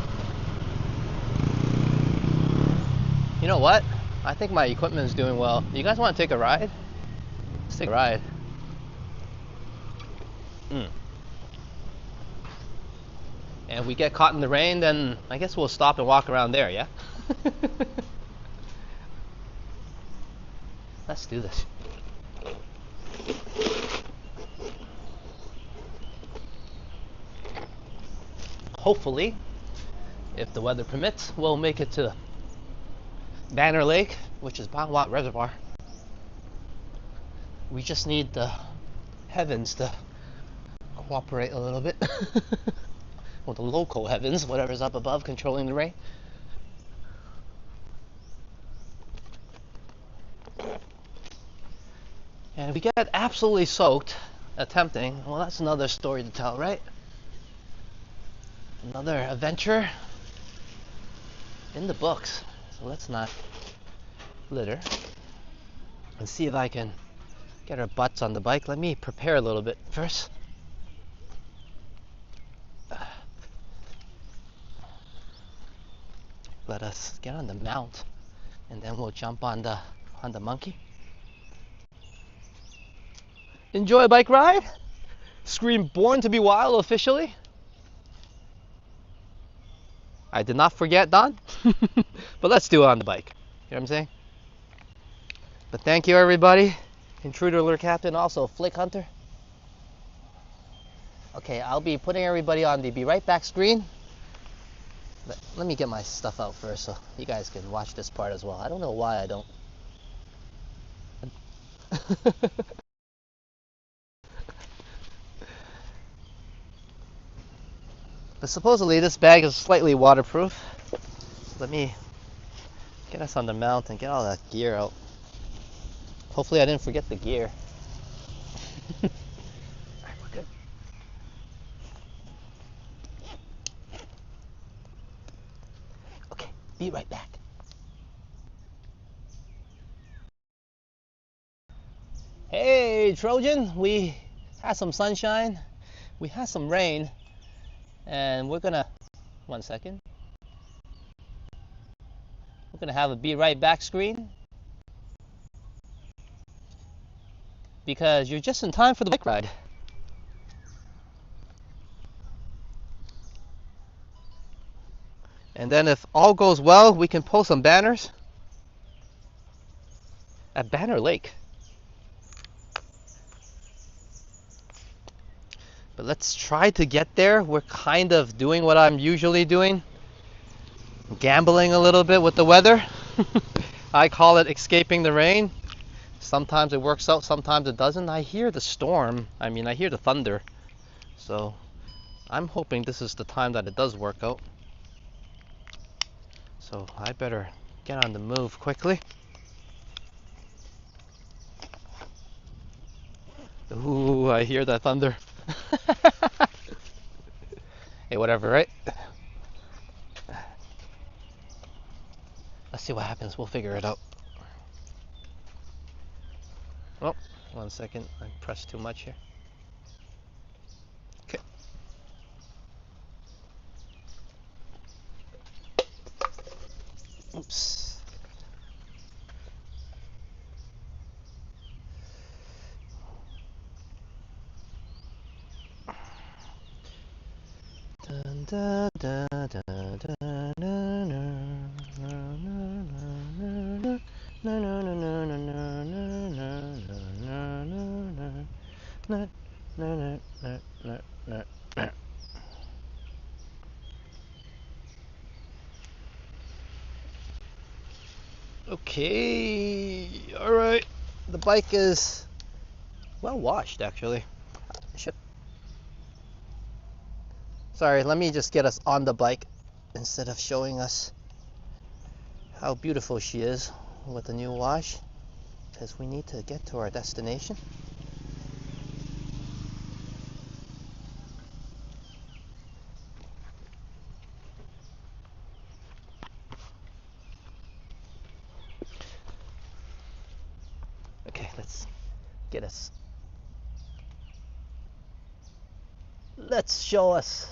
You know what? I think my equipment is doing well. You guys want to take a ride? Let's take a ride. And if we get caught in the rain, then I guess we'll stop and walk around there, yeah? Let's do this. Hopefully, if the weather permits, we'll make it to Banner Lake, which is Bangwat Reservoir. We just need the heavens to cooperate a little bit. Well, the local heavens, whatever's up above controlling the rain. And if we get absolutely soaked attempting, well, that's another story to tell, right? Another adventure in the books. So let's not litter. And see if I can get our butts on the bike. Let me prepare a little bit first. Let us get on the mount, and then we'll jump on the monkey. Enjoy a bike ride. Scream "Born to be Wild" officially. I did not forget, Don. But let's do it on the bike. You know what I'm saying? But thank you, everybody. Intruder Alert Captain, also Flick Hunter. Okay, I'll be putting everybody on the Be Right Back screen. Let me get my stuff out first so you guys can watch this part as well. I don't know why I don't. But supposedly this bag is slightly waterproof. Let me get us on the mount and get all that gear out. Hopefully I didn't forget the gear. Alright, we're good. Okay, be right back. Hey Trojan, we had some sunshine, we had some rain, and we're gonna, 1 second, we're gonna have a Be Right Back screen because you're just in time for the bike ride. And then if all goes well, we can post some banners at Banner Lake. But let's try to get there. We're kind of doing what I'm usually doing. Gambling a little bit with the weather. I call it escaping the rain. Sometimes it works out, sometimes it doesn't. I hear the storm. I hear the thunder. So I'm hoping this is the time that it does work out. So I better get on the move quickly. Ooh, I hear that thunder. Hey, whatever, right? Let's see what happens. We'll figure it out. Oh, 1 second. I pressed too much here. Okay. Oops. Dun, dun, dun, dun, dun, dun, okay, all right. The bike is well washed, actually. Sorry, let me just get us on the bike instead of showing us how beautiful she is with the new wash, because we need to get to our destination. Okay, let's get us. Let's show us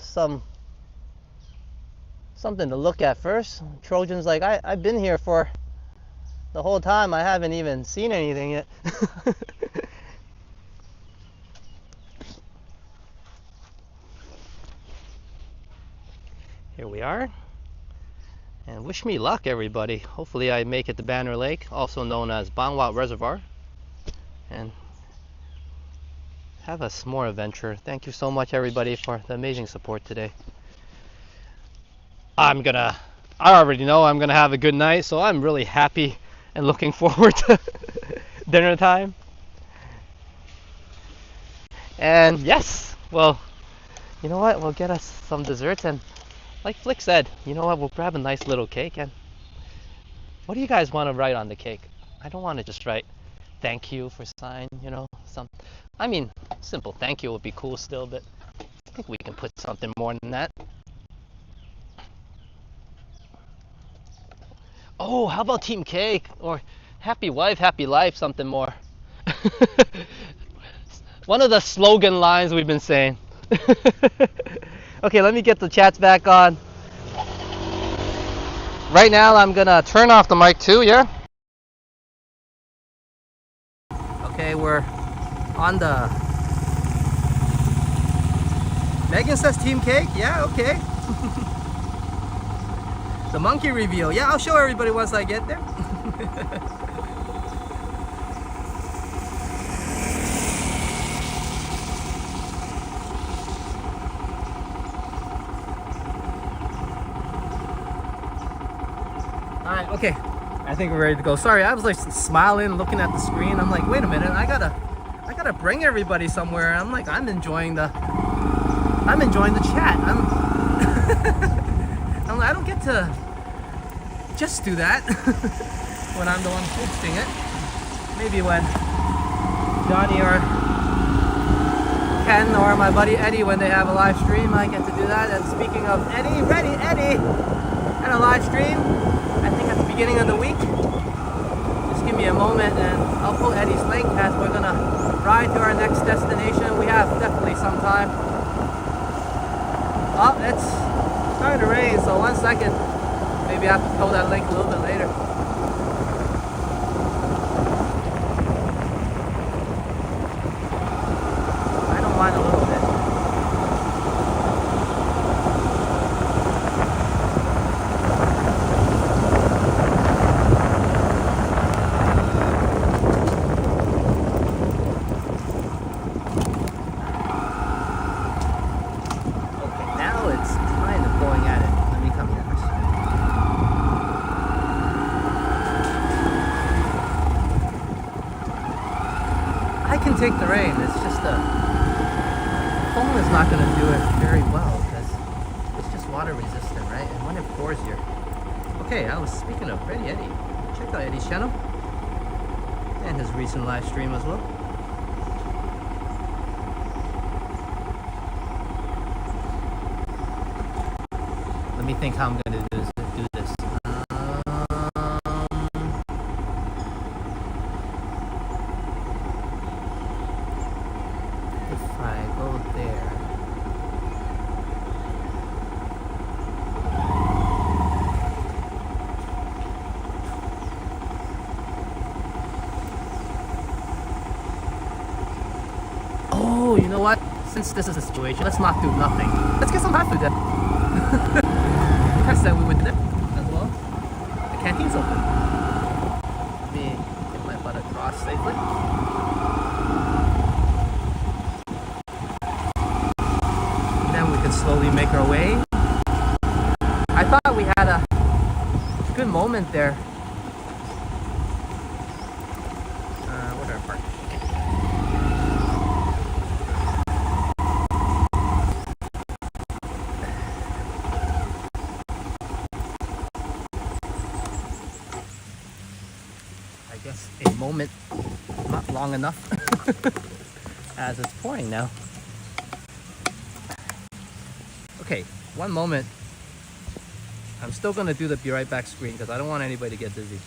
something to look at first. Trojan's like, I've been here for the whole time. I haven't even seen anything yet. Here we are. And wish me luck, everybody. Hopefully I make it to Banner Lake, also known as Bangwat Reservoir, and have a s'more adventure. Thank you so much, everybody, for the amazing support today. I already know I'm gonna have a good night, so I'm really happy and looking forward to dinner time. And yes, well, you know what? We'll get us some desserts, and like Flick said, you know what? We'll grab a nice little cake. And what do you guys want to write on the cake? I don't want to just write thank you for sign, I mean, simple thank you would be cool still, but I think we can put something more than that. Oh, how about team cake or happy wife, happy life, something more. One of the slogan lines we've been saying. Okay, let me get the chats back on. Right now I'm gonna turn off the mic too, yeah? Okay, we're on the... Megan says team cake? Yeah, okay. The monkey reveal. Yeah, I'll show everybody once I get there. Alright, okay. I think we're ready to go. Sorry, I was like smiling, looking at the screen. I'm like, wait a minute, I gotta bring everybody somewhere. I'm like, I'm enjoying the chat. I'm like, I don't get to just do that when I'm the one hosting it. Maybe when Johnny or Ken or my buddy Eddie, when they have a live stream, I get to do that. And speaking of Eddie, Eddie, and a live stream, I think at the beginning of the week. Just give me a moment and I'll pull Eddie's link as we're gonna ride to our next destination. We have definitely some time. Oh, it's starting to rain, so 1 second. Maybe I have to pull that link a little bit later. I don't mind a little bit. Take the rain. It's just the phone is not going to do it very well because it's just water resistant, right? And when it pours here. Okay, I was speaking of Eddie. Check out Eddie's channel and his recent live stream as well. Let me think how I'm going to do this. since this is a situation, let's not do nothing. Let's get some Thai food then. I said we would dip as well. The canteen's open. Let me get my butt across safely. Then we can slowly make our way. I thought we had a good moment there. What are our park? I guess a moment, not long enough, as it's pouring now. Okay, one moment. I'm still gonna do the be right back screen because I don't want anybody to get dizzy.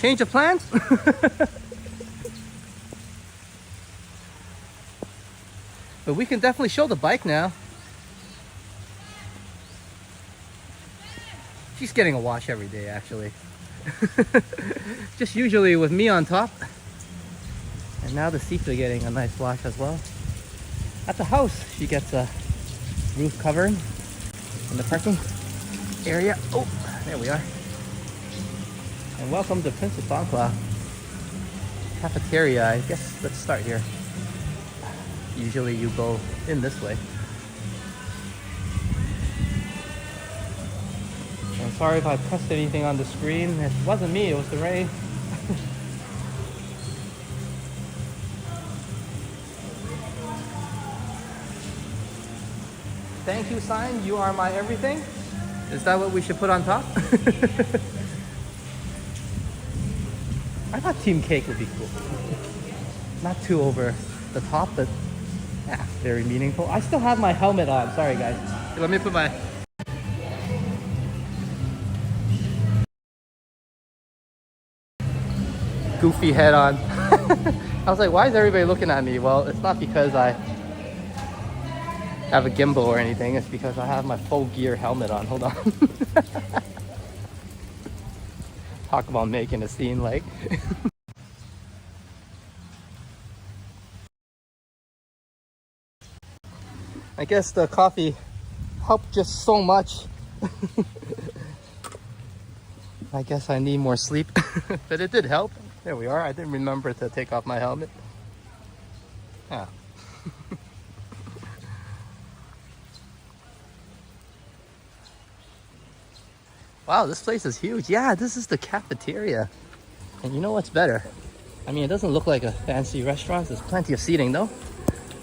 Change of plans? But we can definitely show the bike now. She's getting a wash every day, actually. Just usually with me on top. And now the seats are getting a nice wash as well. At the house, she gets a roof covering in the parking area. Oh, there we are. And welcome to Princess Songkla Cafeteria. I guess let's start here. Usually you go in this way. I'm sorry if I pressed anything on the screen. It wasn't me, it was the rain. Thank you sign, you are my everything. Is that what we should put on top? I thought Team Cake would be cool. Not too over the top, but yeah, very meaningful. I still have my helmet on. Sorry, guys. Let me put my... goofy head on. I was like, why is everybody looking at me? Well, it's not because I have a gimbal or anything. It's because I have my full gear helmet on. Hold on. Talk about making a scene, like. I guess the coffee helped just so much. I guess I need more sleep, but it did help. There we are. I didn't remember to take off my helmet. Yeah. Wow, this place is huge. Yeah, this is the cafeteria. And you know what's better? I mean, it doesn't look like a fancy restaurant. There's plenty of seating though.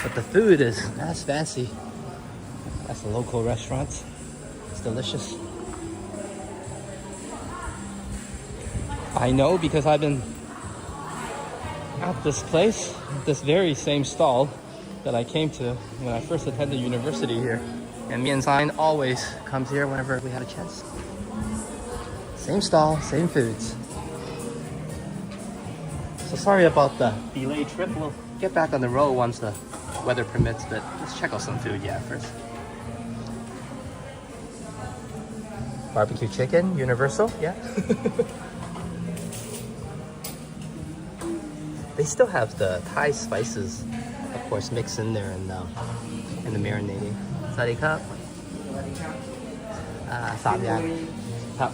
But the food is, that's fancy. That's the local restaurants. It's delicious. I know because I've been at this place, this very same stall that I came to when I first attended university here. And me and Sign always comes here whenever we had a chance. Same stall, same foods. So sorry about the delayed trip. We'll get back on the road once the weather permits, but let's check out some food, yeah, first. Barbecue chicken, universal, yeah. They still have the Thai spices, of course, mixed in there and the marinating. Sari cup. Sam yang. Cup.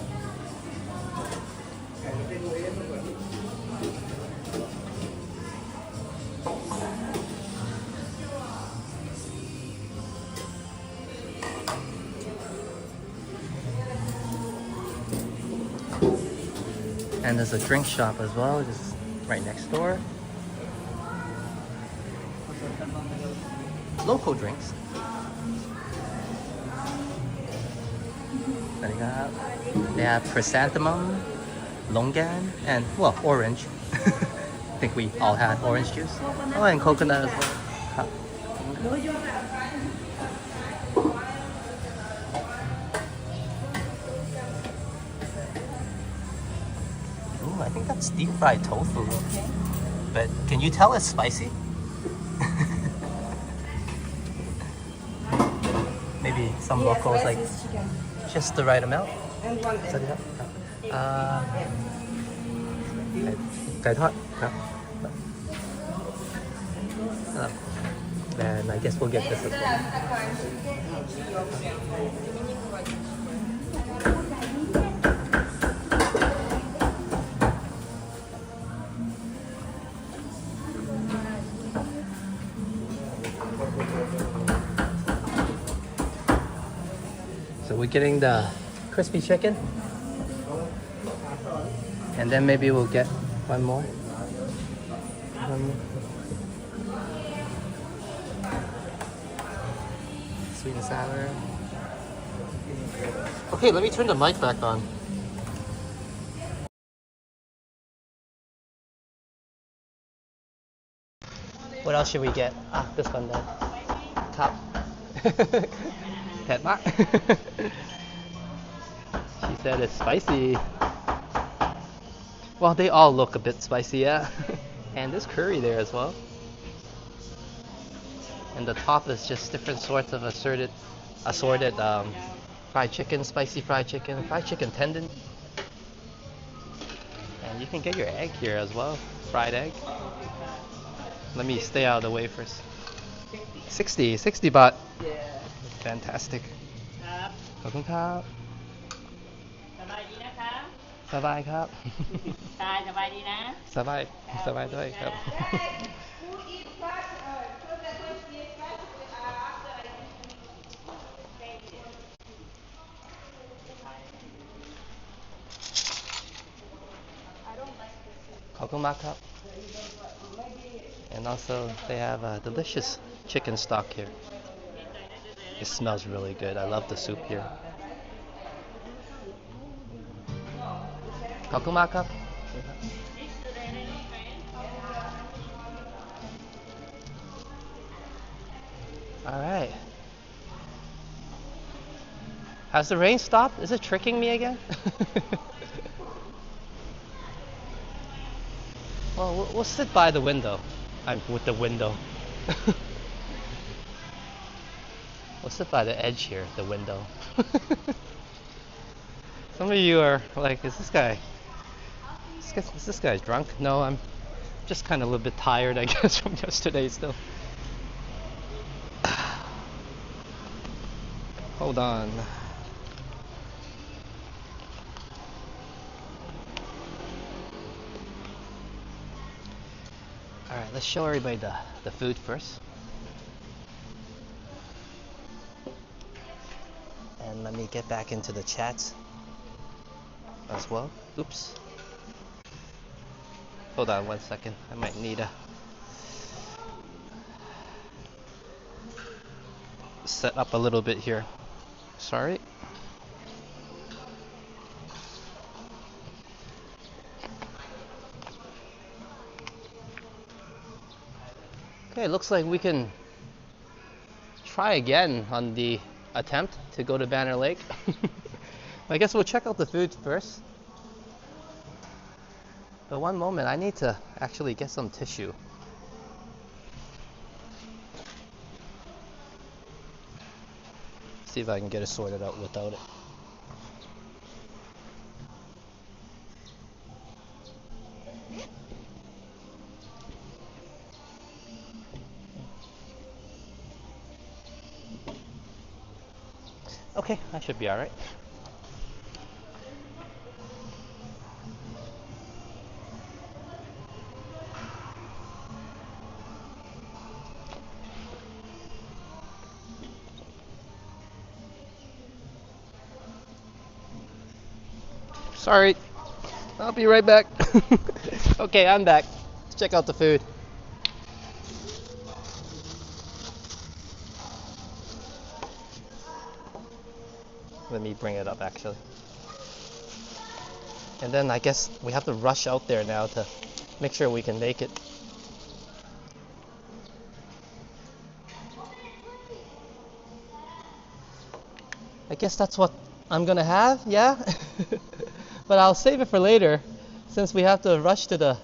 And there's a drink shop as well, just right next door. Local drinks. They have chrysanthemum, longan, and well, orange. I think we all had orange juice. Oh, and coconut as well. think that's deep fried tofu. Okay. But can you tell it's spicy? Maybe some locals like just the right amount. And one egg. Then I guess we'll get this as well. So we're getting the crispy chicken, and then maybe we'll get one more. Sweet and sour. Okay, let me turn the mic back on. What else should we get? Ah, this one then. Top. Pet mark. She said it's spicy. Well, they all look a bit spicy, yeah. And there's curry there as well. And the top is just different sorts of assorted fried chicken, spicy fried chicken tendon. And you can get your egg here as well, fried egg. Let me stay out of the way first. 60 baht. Yeah. Fantastic. ขอบคุณครับ สบายดีนะคะสบายครับสบายดีนะสบายด้วยครับ ขอบคุณมากครับ And also they have a delicious chicken stock here. It smells really good. I love the soup here. ขอบคุณมากครับ All right. Has the rain stopped? Is it tricking me again? Well, we'll sit by the window. I'm with the window. We'll sit by the edge here, the window. Some of you are like, is this guy drunk? No, I'm just kind of a little bit tired, I guess, from yesterday still. Hold on. Alright, let's show everybody the food first. And let me get back into the chats as well. Oops. Hold on 1 second. I might need a set up a little bit here. Sorry. Okay, looks like we can try again on the attempt to go to Banner Lake. I guess we'll check out the food first. But one moment, I need to actually get some tissue. See if I can get it sorted out without it. Okay, I should be alright. Sorry, I'll be right back. Okay, I'm back. Let's check out the food. Let me bring it up actually. And then I guess we have to rush out there now to make sure we can make it. I guess that's what I'm gonna have, yeah? But I'll save it for later since we have to rush to the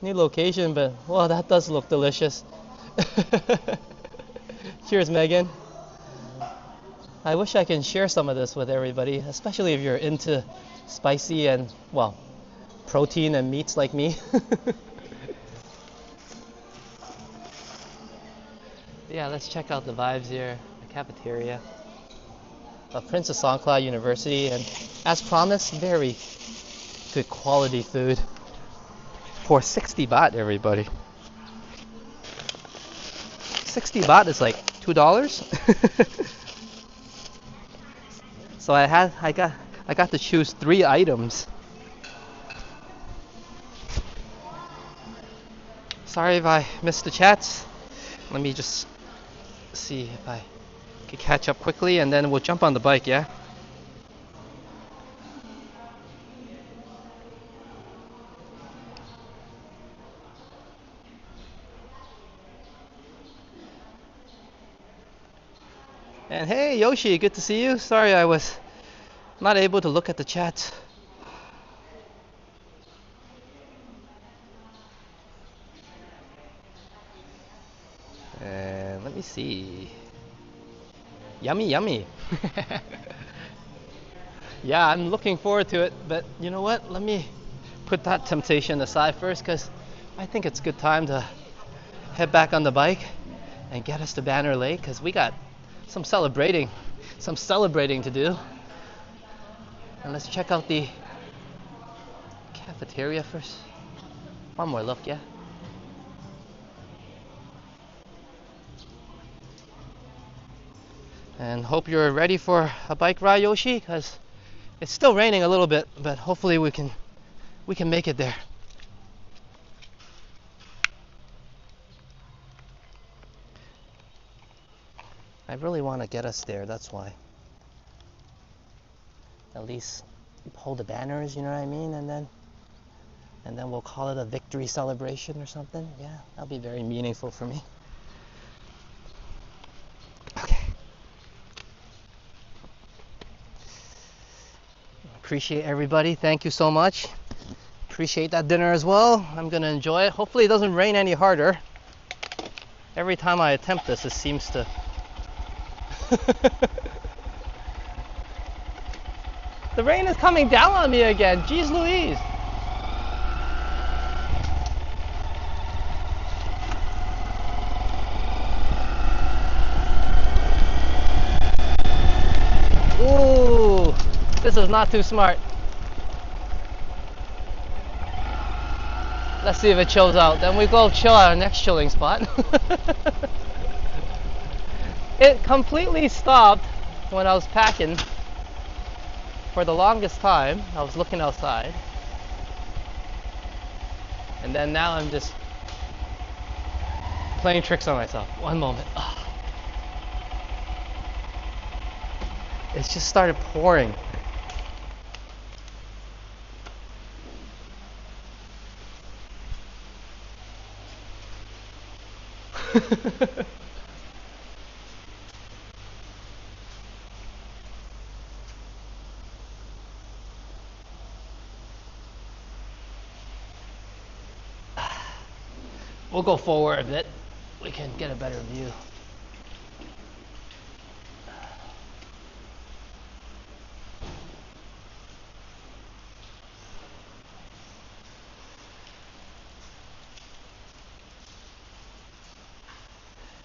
new location, but well, that does look delicious. Cheers, Megan. I wish I can share some of this with everybody, especially if you're into spicy and, well, protein and meats like me. Yeah, let's check out the vibes here, the cafeteria of Princess Songkla University, and as promised, very good quality food for 60 baht, everybody. 60 baht is like $2. So I got to choose 3 items. Sorry if I missed the chats. Let me just see if I can catch up quickly, and then we'll jump on the bike, yeah? And hey, Yoshi, good to see you. Sorry I was not able to look at the chat. And let me see. Yummy, yummy. Yeah, I'm looking forward to it, but you know what? Let me put that temptation aside first, because I think it's a good time to head back on the bike and get us to Banner Lake, because we got some celebrating to do. And let's check out the cafeteria first. One more look, yeah? And hope you're ready for a bike ride, Yoshi, because it's still raining a little bit, but hopefully we can make it there. I really want to get us there, that's why. At least hold the banners, you know what I mean, and then we'll call it a victory celebration or something. Yeah, that'll be very meaningful for me. Okay. Appreciate everybody. Thank you so much. Appreciate that dinner as well. I'm gonna enjoy it. Hopefully it doesn't rain any harder. Every time I attempt this, it seems to. The rain is coming down on me again. Jeez Louise. Ooh, this is not too smart. Let's see if it chills out. Then we go chill at our next chilling spot. It completely stopped when I was packing. For the longest time, I was looking outside. And then now I'm just playing tricks on myself. One moment. It's just started pouring. We'll go forward a bit. We can get a better view.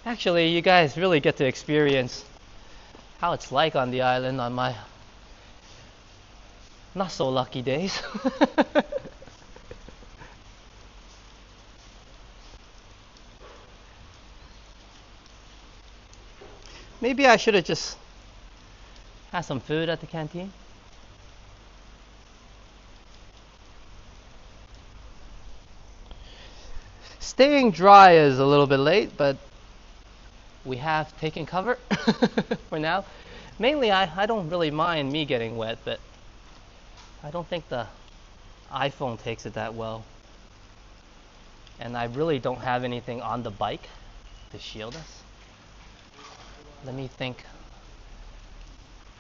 Actually, you guys really get to experience how it's like on the island on my not so lucky days. Maybe I should have just had some food at the canteen. Staying dry is a little bit late, but we have taken cover for now. Mainly, I don't really mind me getting wet, but I don't think the iPhone takes it that well. And I really don't have anything on the bike to shield us. Let me think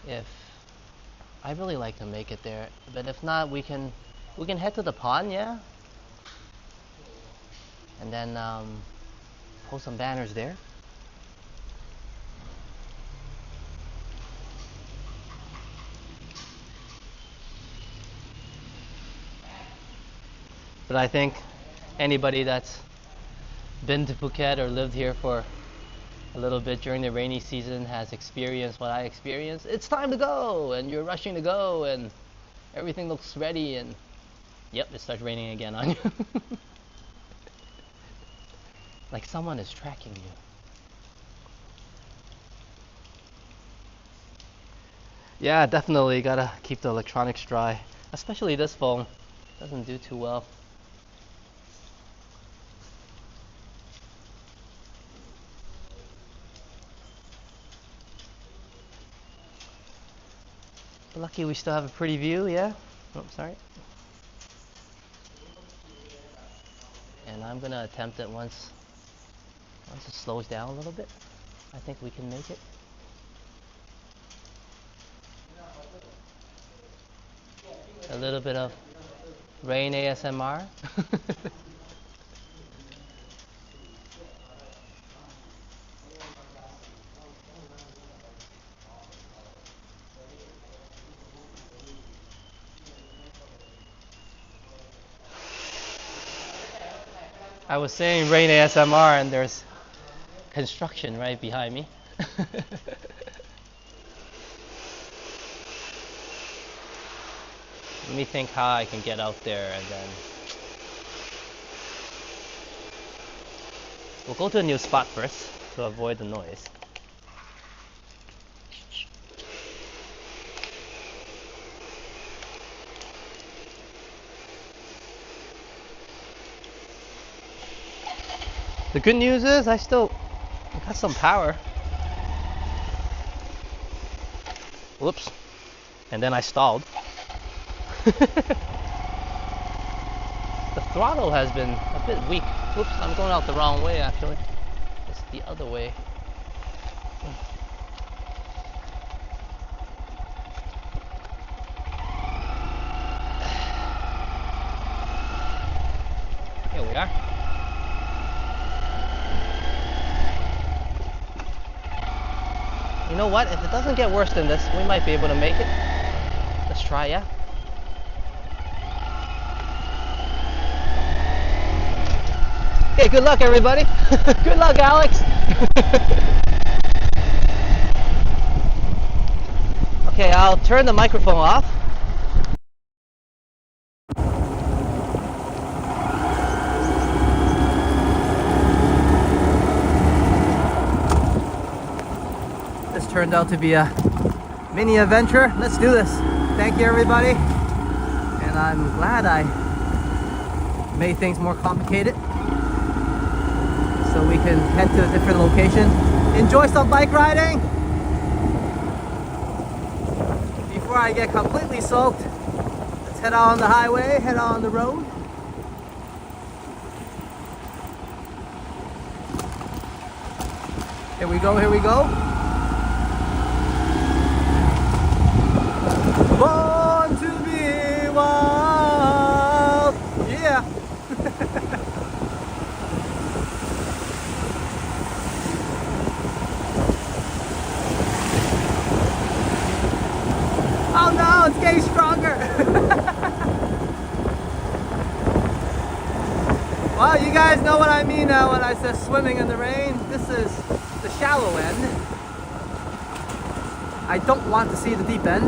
if I really like to make it there, but if not, we can We can head to the pond, yeah? And then post some banners there. But I think anybody that's been to Phuket or lived here for a little bit during the rainy season has experienced what I experienced. It's time to go, and you're rushing to go, and everything looks ready, and yep, it starts raining again on you. Like someone is tracking you. Yeah, definitely gotta keep the electronics dry, especially this phone. Doesn't do too well. But lucky we still have a pretty view, yeah? Oh, sorry. And I'm gonna attempt it once it slows down a little bit. I think we can make it. A little bit of rain ASMR. I was saying rain ASMR and there's construction right behind me. Let me think how I can get out there, and then we'll go to a new spot first to avoid the noise. The good news is I still got some power. Whoops. And then I stalled. The throttle has been a bit weak. Whoops, I'm going out the wrong way actually. It's the other way. Here we are. You know what? If it doesn't get worse than this, we might be able to make it. Let's try, yeah? Okay, good luck, everybody. Good luck, Alex. Okay, I'll turn the microphone off. This turned out to be a mini adventure. Let's do this. Thank you, everybody. And I'm glad I made things more complicated, so we can head to a different location, enjoy some bike riding before I get completely soaked. Let's head out on the highway, head out on the road. Here we go, here we go. Born to be wild. Yeah. Oh no, it's getting stronger. Well, you guys know what I mean now when I say swimming in the rain. This is the shallow end. I don't want to see the deep end.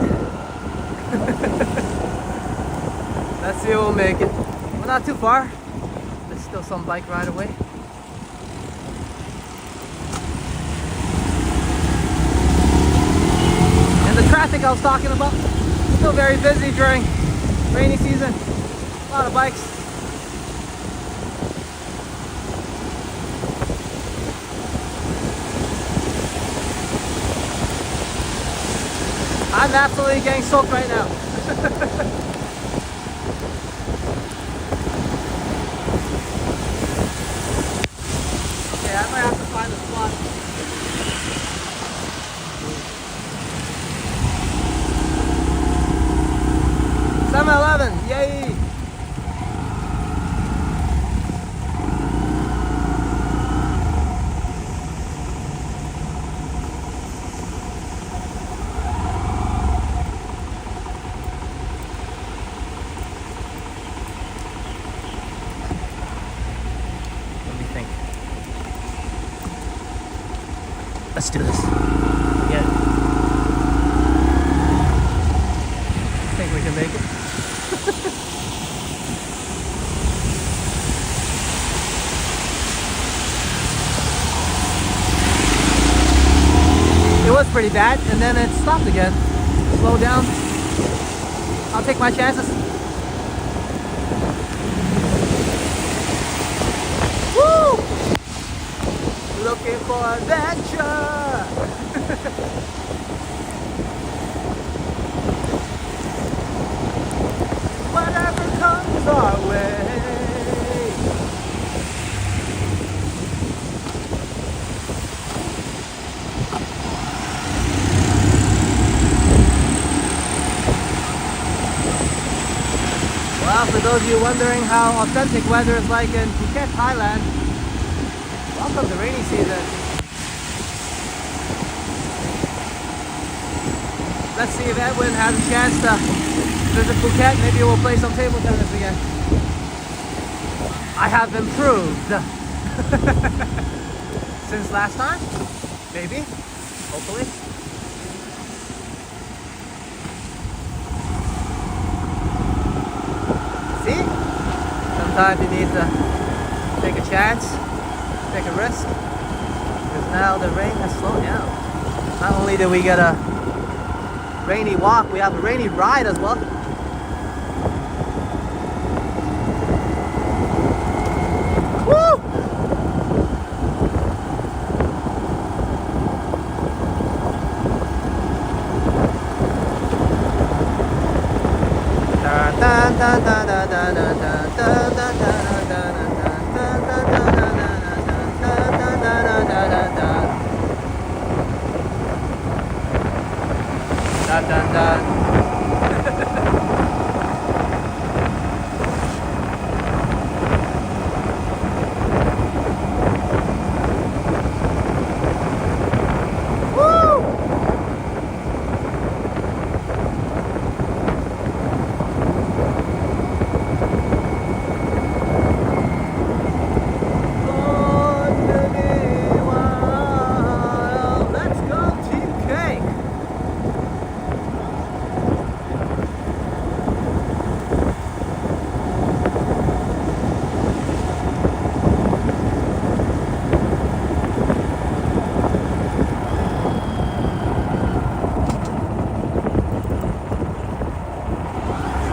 Let's see if we'll make it. We're not too far. There's still some bike ride away. And the traffic I was talking about, still very busy during rainy season. A lot of bikes. I'm absolutely getting soaked right now. Okay, I might have to find a spot. 7-Eleven, yay! Let's do this. Get it. I think we can make it. It was pretty bad, and then it stopped again. Slow down. I'll take my chances. Woo! Looking for adventure. Whatever comes our way. Well, for those of you wondering how authentic weather is like in Phuket, Thailand, welcome to rainy season. Let's see if Edwin has a chance to visit Phuket. Maybe we'll play some table tennis again. I have improved since last time. Maybe. Hopefully. See? Sometimes you need to take a chance, take a risk. Because now the rain has slowed down. Not only did we get a rainy walk, we have a rainy ride as well. Woo!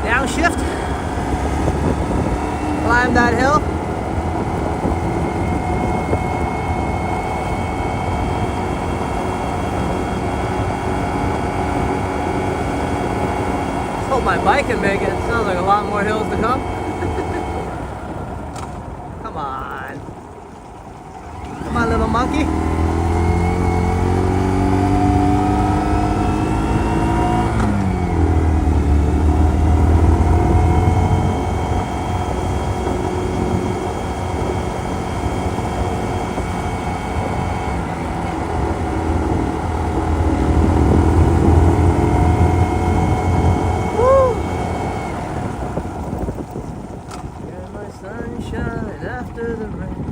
Downshift, climb that hill. Let's hope my bike can make it. Sounds like a lot more hills to come. Come on. Come on, little monkey. Sunshine after the rain.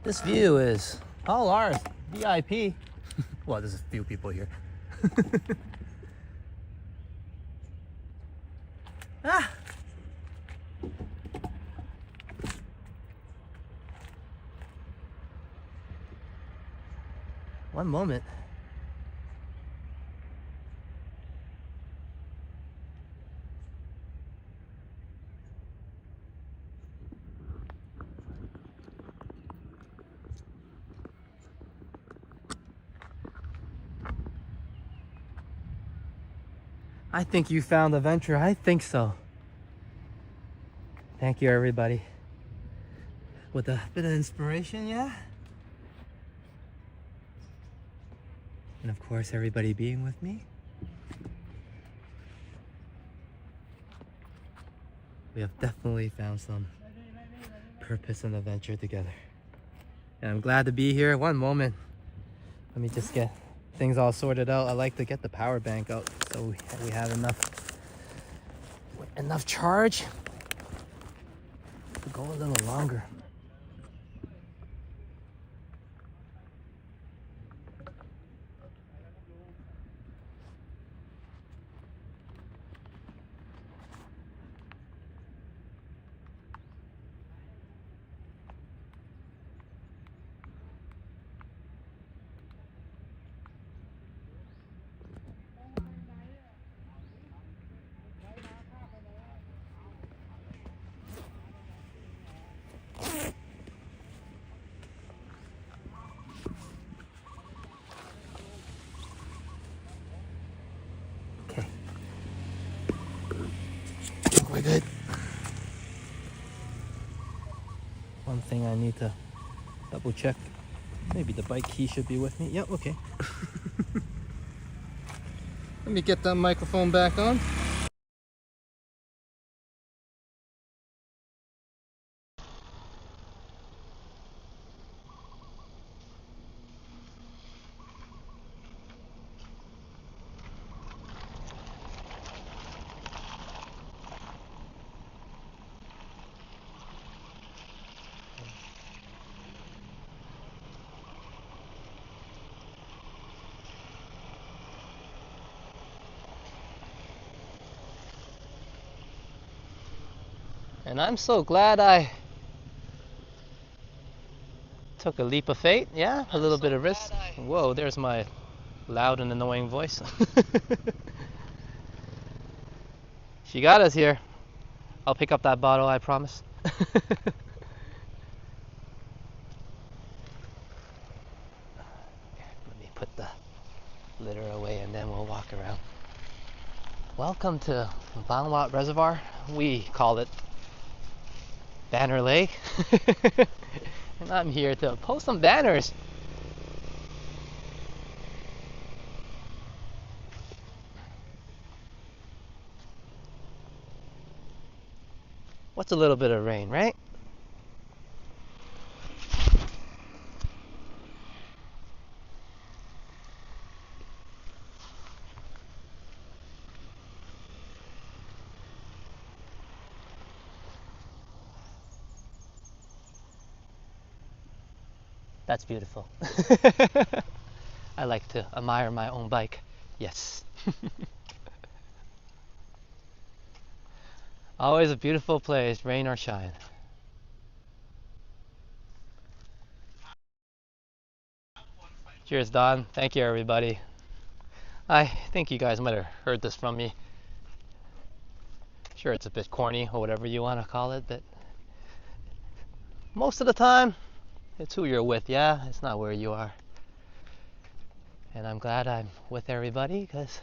This view is all ours, VIP. Well, there's a few people here. Ah. One moment. I think you found adventure. I think so. Thank you, everybody. With a bit of inspiration, yeah? And of course, everybody being with me. We have definitely found some purpose and adventure together. And I'm glad to be here. One moment. Let me just get things all sorted out. I like to get the power bank out so we have enough charge to go a little longer. Okay. I think we're good. One thing I need to double check. Maybe the bike key should be with me. Yep, okay. Let me get that microphone back on. And I'm so glad I took a leap of faith. Yeah, a little bit of risk. Whoa, there's my loud and annoying voice. She got us here. I'll pick up that bottle, I promise. Let me put the litter away and then we'll walk around. Welcome to Bangwat Reservoir. We call it Banner Lake. And I'm here to post some banners. What's a little bit of rain, right? That's beautiful. I like to admire my own bike. Yes. Always a beautiful place, rain or shine. Cheers, Don. Thank you, everybody. I think you guys might have heard this from me. Sure, it's a bit corny or whatever you want to call it, but most of the time, it's who you're with, yeah? It's not where you are. And I'm glad I'm with everybody because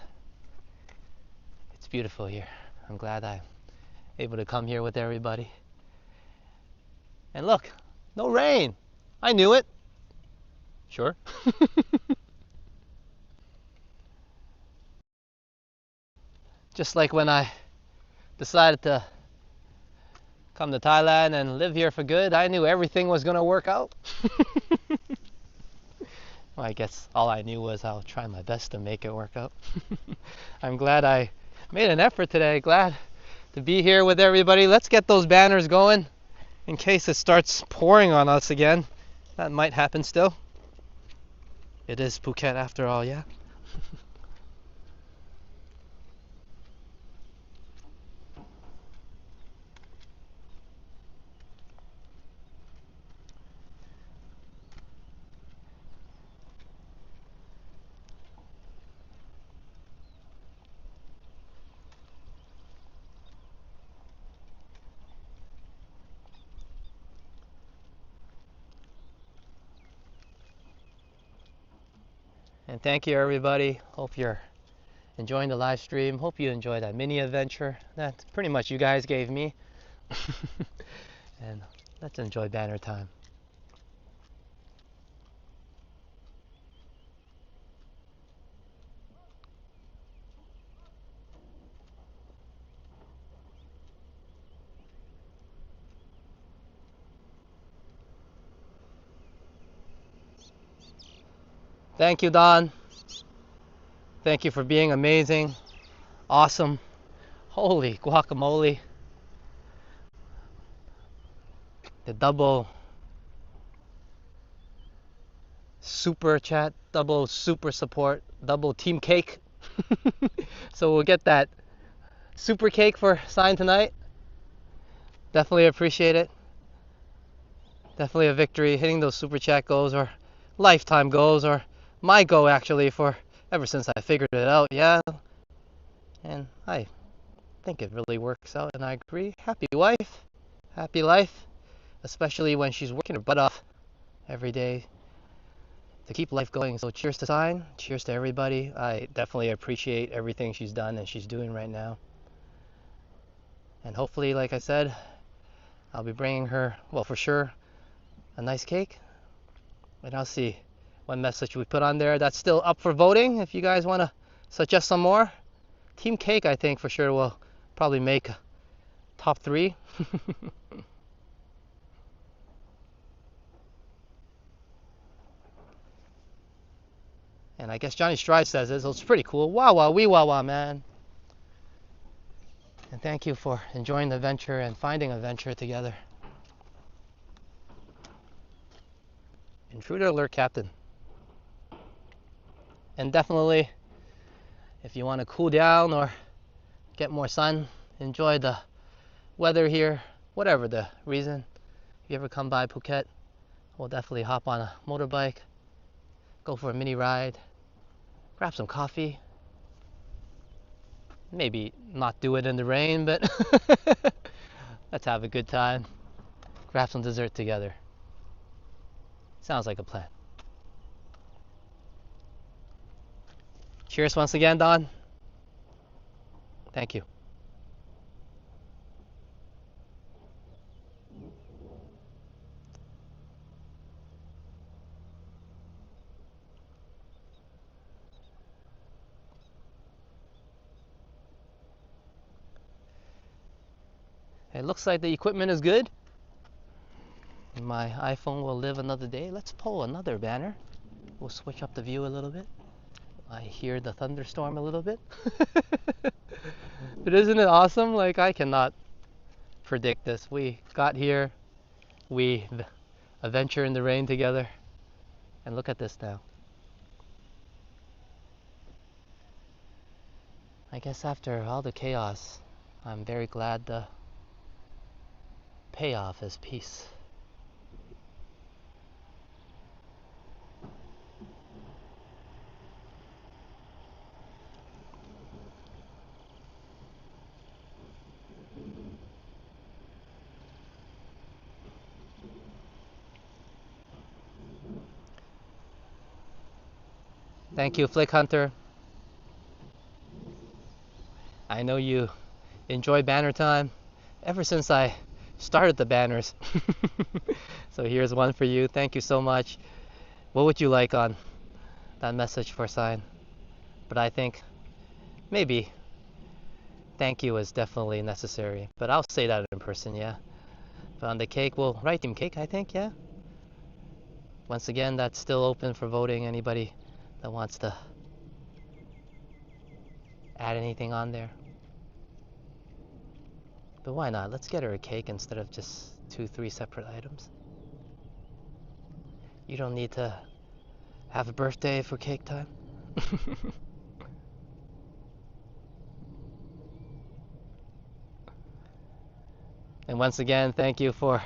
it's beautiful here. I'm glad I'm able to come here with everybody. And look, no rain. I knew it. Sure. Just like when I decided to come to Thailand and live here for good, I knew everything was going to work out. Well, I guess all I knew was I'll try my best to make it work out. I'm glad I made an effort today. Glad to be here with everybody. Let's get those banners going in case it starts pouring on us again. That might happen still. It is Phuket after all, yeah? And thank you, everybody. Hope you're enjoying the live stream. Hope you enjoyed that mini adventure that pretty much you guys gave me. And let's enjoy banner time. Thank you, Don. Thank you for being amazing, awesome. Holy guacamole. The double super chat, double super support, double team cake. So we'll get that super cake for sign tonight. Definitely appreciate it. Definitely a victory. Hitting those super chat goals or lifetime goals, or my goal actually for ever since I figured it out. Yeah. And I think it really works out, and I agree. Happy wife, happy life, especially when she's working her butt off every day to keep life going. So cheers to Sign. Cheers to everybody. I definitely appreciate everything she's done and she's doing right now. And hopefully, like I said, I'll be bringing her, well, for sure, a nice cake. And I'll see what message we put on there. That's still up for voting. If you guys want to suggest some more, team cake, I think for sure will probably make top 3. And I guess Johnny Stride says it, so it's pretty cool. Wow, wow, wee wow, wow, man. And thank you for enjoying the venture and finding a venture together. Intruder alert, Captain. And definitely, if you want to cool down or get more sun, enjoy the weather here, whatever the reason. If you ever come by Phuket, we'll definitely hop on a motorbike, go for a mini ride, grab some coffee. Maybe not do it in the rain, but let's have a good time. Grab some dessert together. Sounds like a plan. Cheers once again, Don. Thank you. It looks like the equipment is good. My iPhone will live another day. Let's pull another banner. We'll switch up the view a little bit. I hear the thunderstorm a little bit. But isn't it awesome? Like, I cannot predict this. We got here, we adventure in the rain together, and look at this now. I guess after all the chaos, I'm very glad the payoff is peace. Thank you, Flick Hunter. I know you enjoy banner time ever since I started the banners. So here's one for you. Thank you so much. What would you like on that message for sign? But I think maybe thank you is definitely necessary. But I'll say that in person, yeah. But on the cake, we'll write team cake, I think, yeah. Once again, that's still open for voting. Anybody that wants to add anything on there. But why not? Let's get her a cake instead of just 2-3 separate items. You don't need to have a birthday for cake time. And once again, thank you for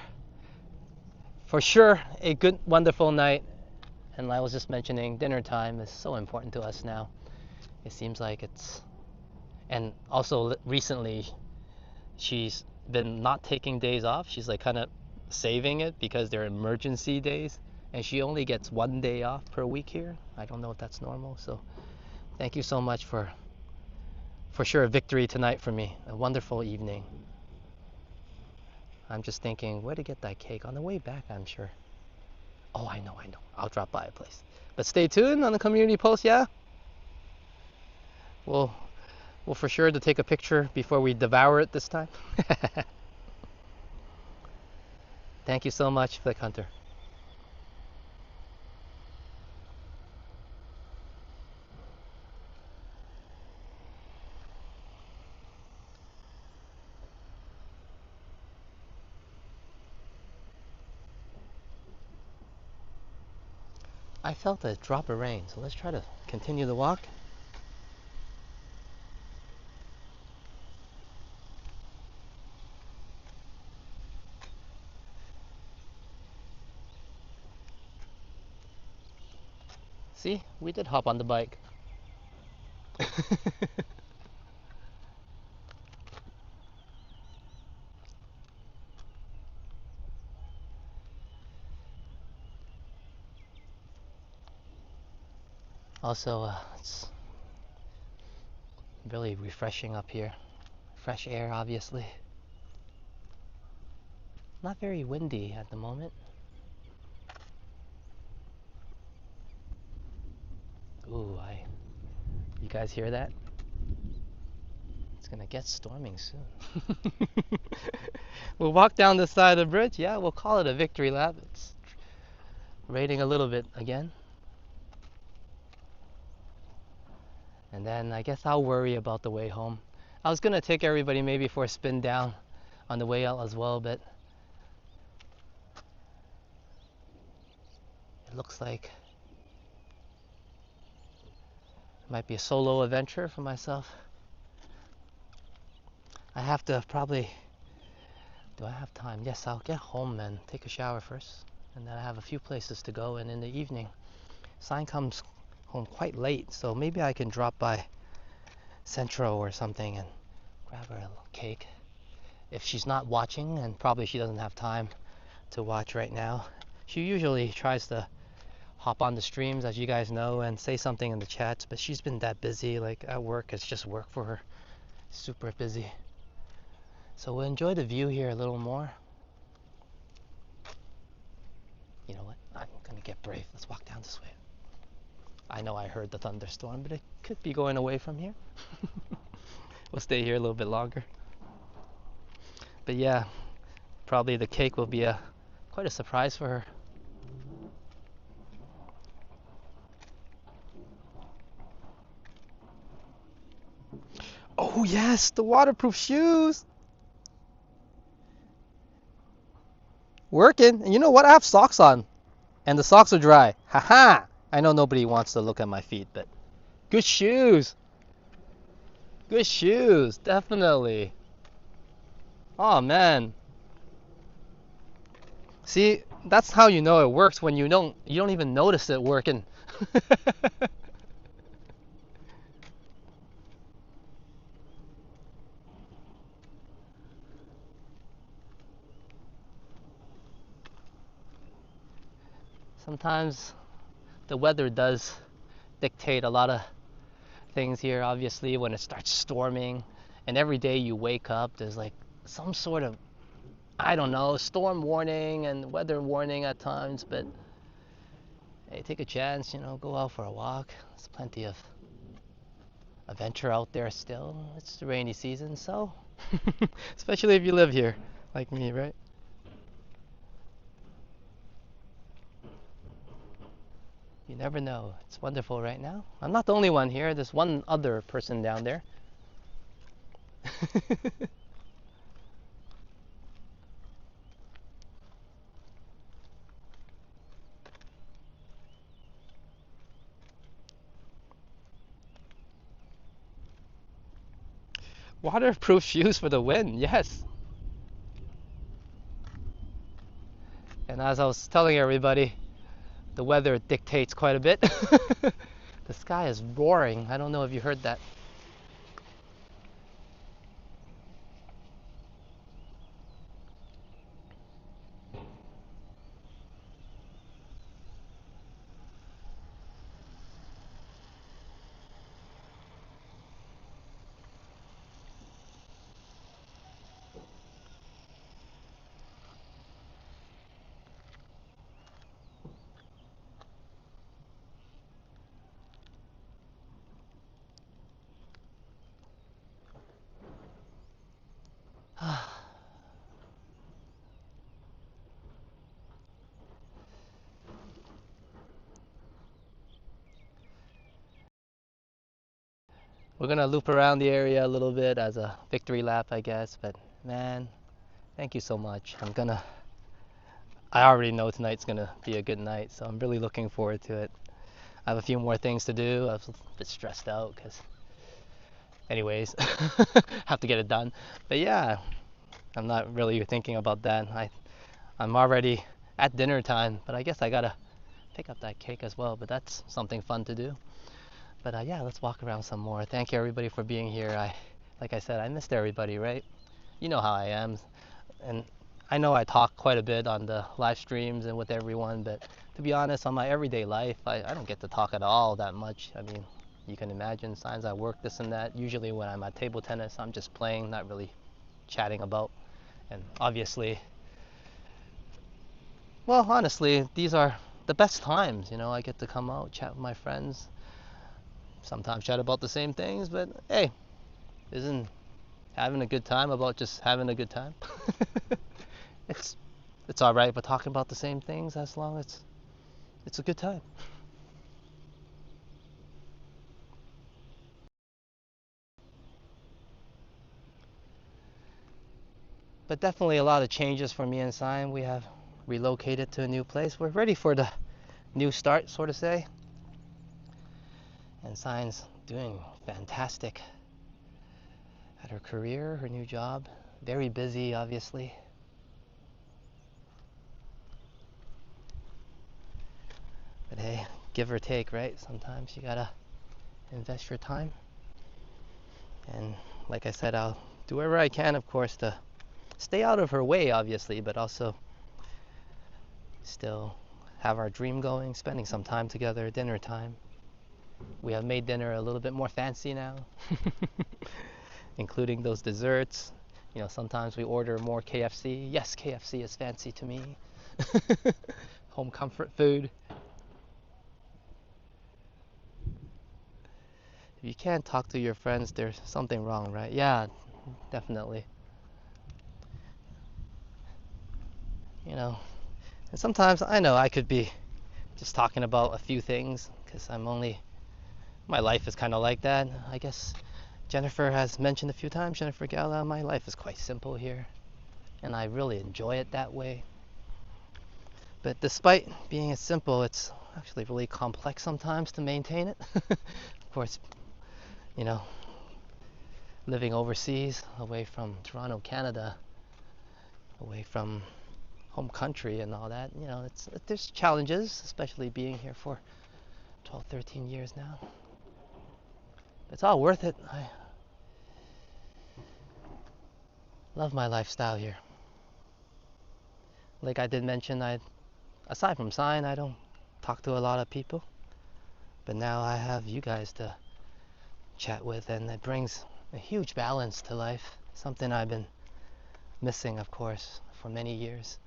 sure a good, wonderful night. And I was just mentioning dinner time is so important to us now. It seems like it's, and also recently she's been not taking days off. She's like kind of saving it because they're emergency days, and she only gets 1 day off per week here. I don't know if that's normal. So thank you so much for sure a victory tonight for me. A wonderful evening. I'm just thinking where to get that cake on the way back, I'm sure. Oh, I know. I'll drop by a place. But stay tuned on the community post, yeah? We'll for sure to take a picture before we devour it this time. Thank you so much, Flick Hunter. I felt a drop of rain, so let's try to continue the walk. See, we did hop on the bike. Also, it's really refreshing up here. Fresh air, obviously. Not very windy at the moment. Ooh, you guys hear that? It's gonna get storming soon. We'll walk down the side of the bridge. Yeah, we'll call it a victory lap. It's raining a little bit again. And then I guess I'll worry about the way home. I was gonna take everybody maybe for a spin down on the way out as well, but it looks like it might be a solo adventure for myself. I have to probably, do I have time? Yes, I'll get home and take a shower first. And then I have a few places to go, and in the evening, Sign comes home quite late, so maybe I can drop by Centro or something and grab her a little cake. If she's not watching, and probably she doesn't have time to watch right now, she usually tries to hop on the streams, as you guys know, and say something in the chats, but she's been that busy, like at work, it's just work for her. Super busy. So we'll enjoy the view here a little more. You know what? I'm gonna get brave. Let's walk down this way. I know I heard the thunderstorm, but it could be going away from here. We'll stay here a little bit longer. But yeah, probably the cake will be quite a surprise for her. Oh yes, the waterproof shoes. Working. And you know what? I have socks on. And the socks are dry. Haha! I know nobody wants to look at my feet, but good shoes. Good shoes, definitely. Oh man. See, that's how you know it works, when you don't even notice it working. Sometimes the weather does dictate a lot of things here, obviously, when it starts storming, and every day you wake up there's like some sort of, I don't know, storm warning and weather warning at times. But hey, take a chance, go out for a walk. There's plenty of adventure out there still. It's the rainy season, so especially if you live here like me, right? You never know. It's wonderful right now. I'm not the only one here. There's one other person down there. Waterproof shoes for the win, yes. And as I was telling everybody, the weather dictates quite a bit. The sky is roaring. I don't know if you heard that. We're gonna loop around the area a little bit as a victory lap, I guess. But man, thank you so much. I already know tonight's gonna be a good night, so I'm really looking forward to it. I have a few more things to do. I was a bit stressed out because, anyways, have to get it done. But yeah, I'm not really thinking about that. I'm already at dinner time, but I guess I gotta pick up that cake as well. But that's something fun to do. But yeah, let's walk around some more. Thank you everybody for being here. Like I said, I missed everybody, right? You know how I am, and I know I talk quite a bit on the live streams and with everyone, but to be honest, on my everyday life, I don't get to talk at all that much. I mean, you can imagine signs I work, this and that. Usually when I'm at table tennis, I'm just playing, not really chatting about. And obviously, well, honestly, these are the best times, you know. I get to come out, chat with my friends, sometimes chat about the same things, but hey, isn't having a good time about just having a good time? it's it's all right, but talking about the same things as long as it's a good time. But definitely a lot of changes for me and Sign. We have relocated to a new place. We're ready for the new start, so to say. And Sign's doing fantastic at her career, her new job. Very busy, obviously. But hey, give or take, right? Sometimes you gotta invest your time. And like I said, I'll do whatever I can, of course, to stay out of her way, obviously, but also still have our dream going, spending some time together, dinner time. We have made dinner a little bit more fancy now, including those desserts. You know, sometimes we order more KFC. Yes, KFC is fancy to me. Home comfort food. If you can't talk to your friends, there's something wrong, right? Yeah, definitely. You know, and sometimes I know I could be just talking about a few things because my life is kind of like that. I guess Jennifer has mentioned a few times, Jennifer Gala, my life is quite simple here, and I really enjoy it that way. But despite being as simple, it's actually really complex sometimes to maintain it. Of course, you know, living overseas, away from Toronto, Canada, away from home country and all that, you know, there's challenges, especially being here for 12, 13 years now. It's all worth it. I love my lifestyle here. Like I did mention, aside from Sign, I don't talk to a lot of people. But now I have you guys to chat with, and it brings a huge balance to life. Something I've been missing, of course, for many years.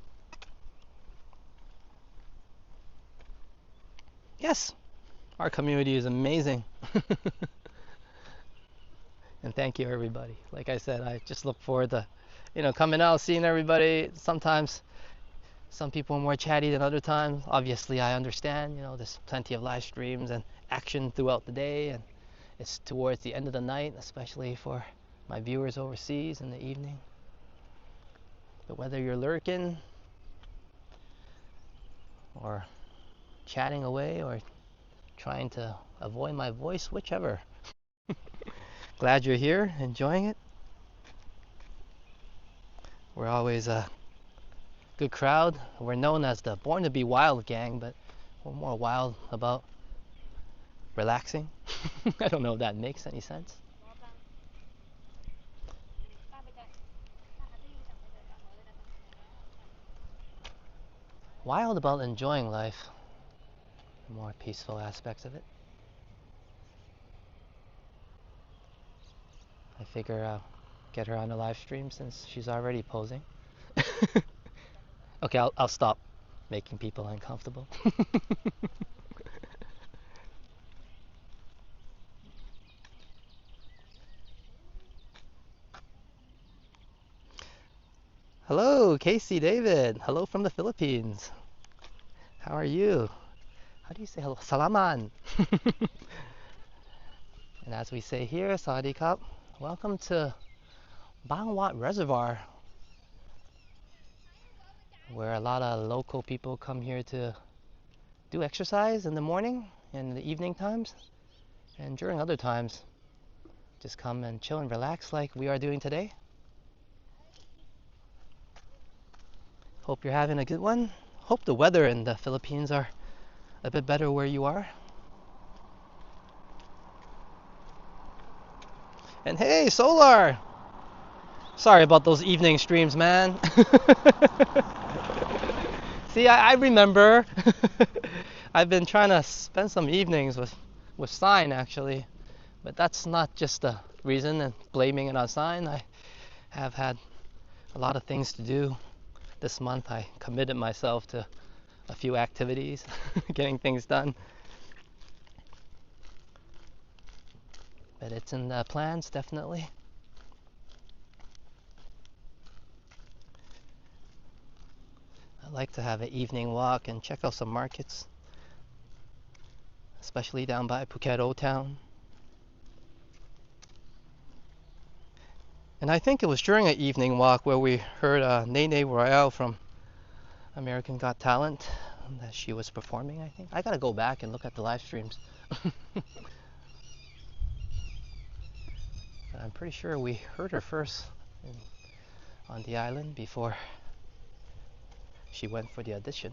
Yes, our community is amazing. And thank you, everybody. Like I said, I just look forward to, coming out, seeing everybody. Sometimes some people are more chatty than other times. Obviously, I understand, there's plenty of live streams and action throughout the day, and it's towards the end of the night, especially for my viewers overseas in the evening. But whether you're lurking or chatting away or trying to avoid my voice, whichever. Glad you're here, enjoying it. We're always a good crowd. We're known as the Born to Be Wild gang, but we're more wild about relaxing. I don't know if that makes any sense. Wild about enjoying life, the more peaceful aspects of it. I figure I'll get her on the live stream since she's already posing. Okay, I'll stop making people uncomfortable. Hello, Casey David. Hello from the Philippines. How are you? How do you say hello? Salaman. And as we say here, Sawadee Kap, welcome to Bangwat Reservoir. where a lot of local people come here to do exercise in the morning and in the evening times, and during other times just come and chill and relax like we are doing today. Hope you're having a good one. Hope the weather in the Philippines are a bit better where you are. And hey, Solar! Sorry about those evening streams, man. See, I remember. I've been trying to spend some evenings with Sign actually, but that's not just the reason and blaming it on Sign. I have had a lot of things to do this month. I committed myself to a few activities, getting things done. But it's in the plans, definitely. I like to have an evening walk and check out some markets, especially down by Phuket Old Town. And I think it was during an evening walk where we heard Nene Royale from American Got Talent that she was performing, I think. I gotta go back and look at the live streams. But I'm pretty sure we heard her first on the island before she went for the audition.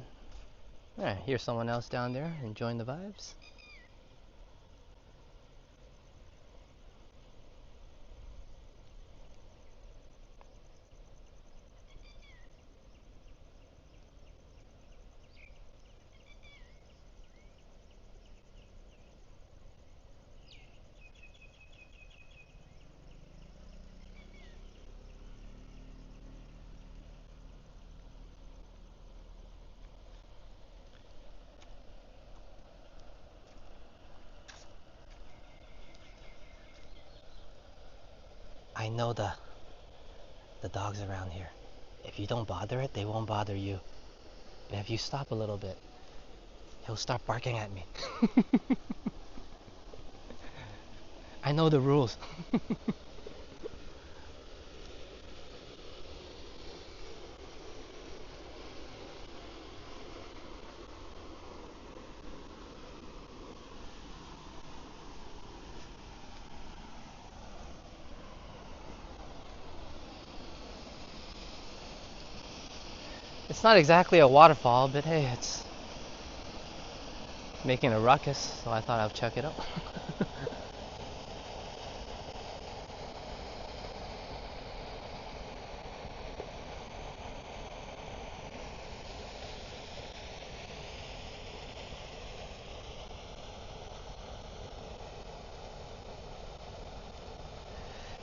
Yeah, here's someone else down there enjoying the vibes. I know the dogs around here. If you don't bother it, they won't bother you. But if you stop a little bit, he'll start barking at me. I know the rules. It's not exactly a waterfall, but hey, it's making a ruckus, so I thought I'd check it out.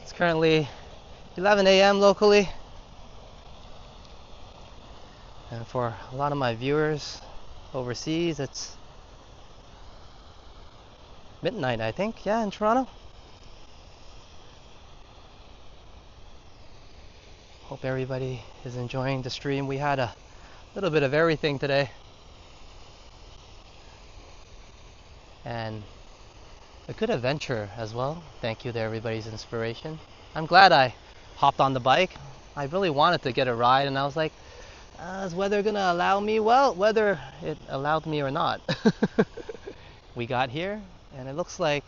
It's currently 11 a.m. locally, and for a lot of my viewers overseas, it's midnight, I think. Yeah, in Toronto. Hope everybody is enjoying the stream. We had a little bit of everything today, and a good adventure as well. Thank you to everybody's inspiration. I'm glad I hopped on the bike. I really wanted to get a ride, and I was like, is weather gonna allow me? Well, whether it allowed me or not. We got here, and it looks like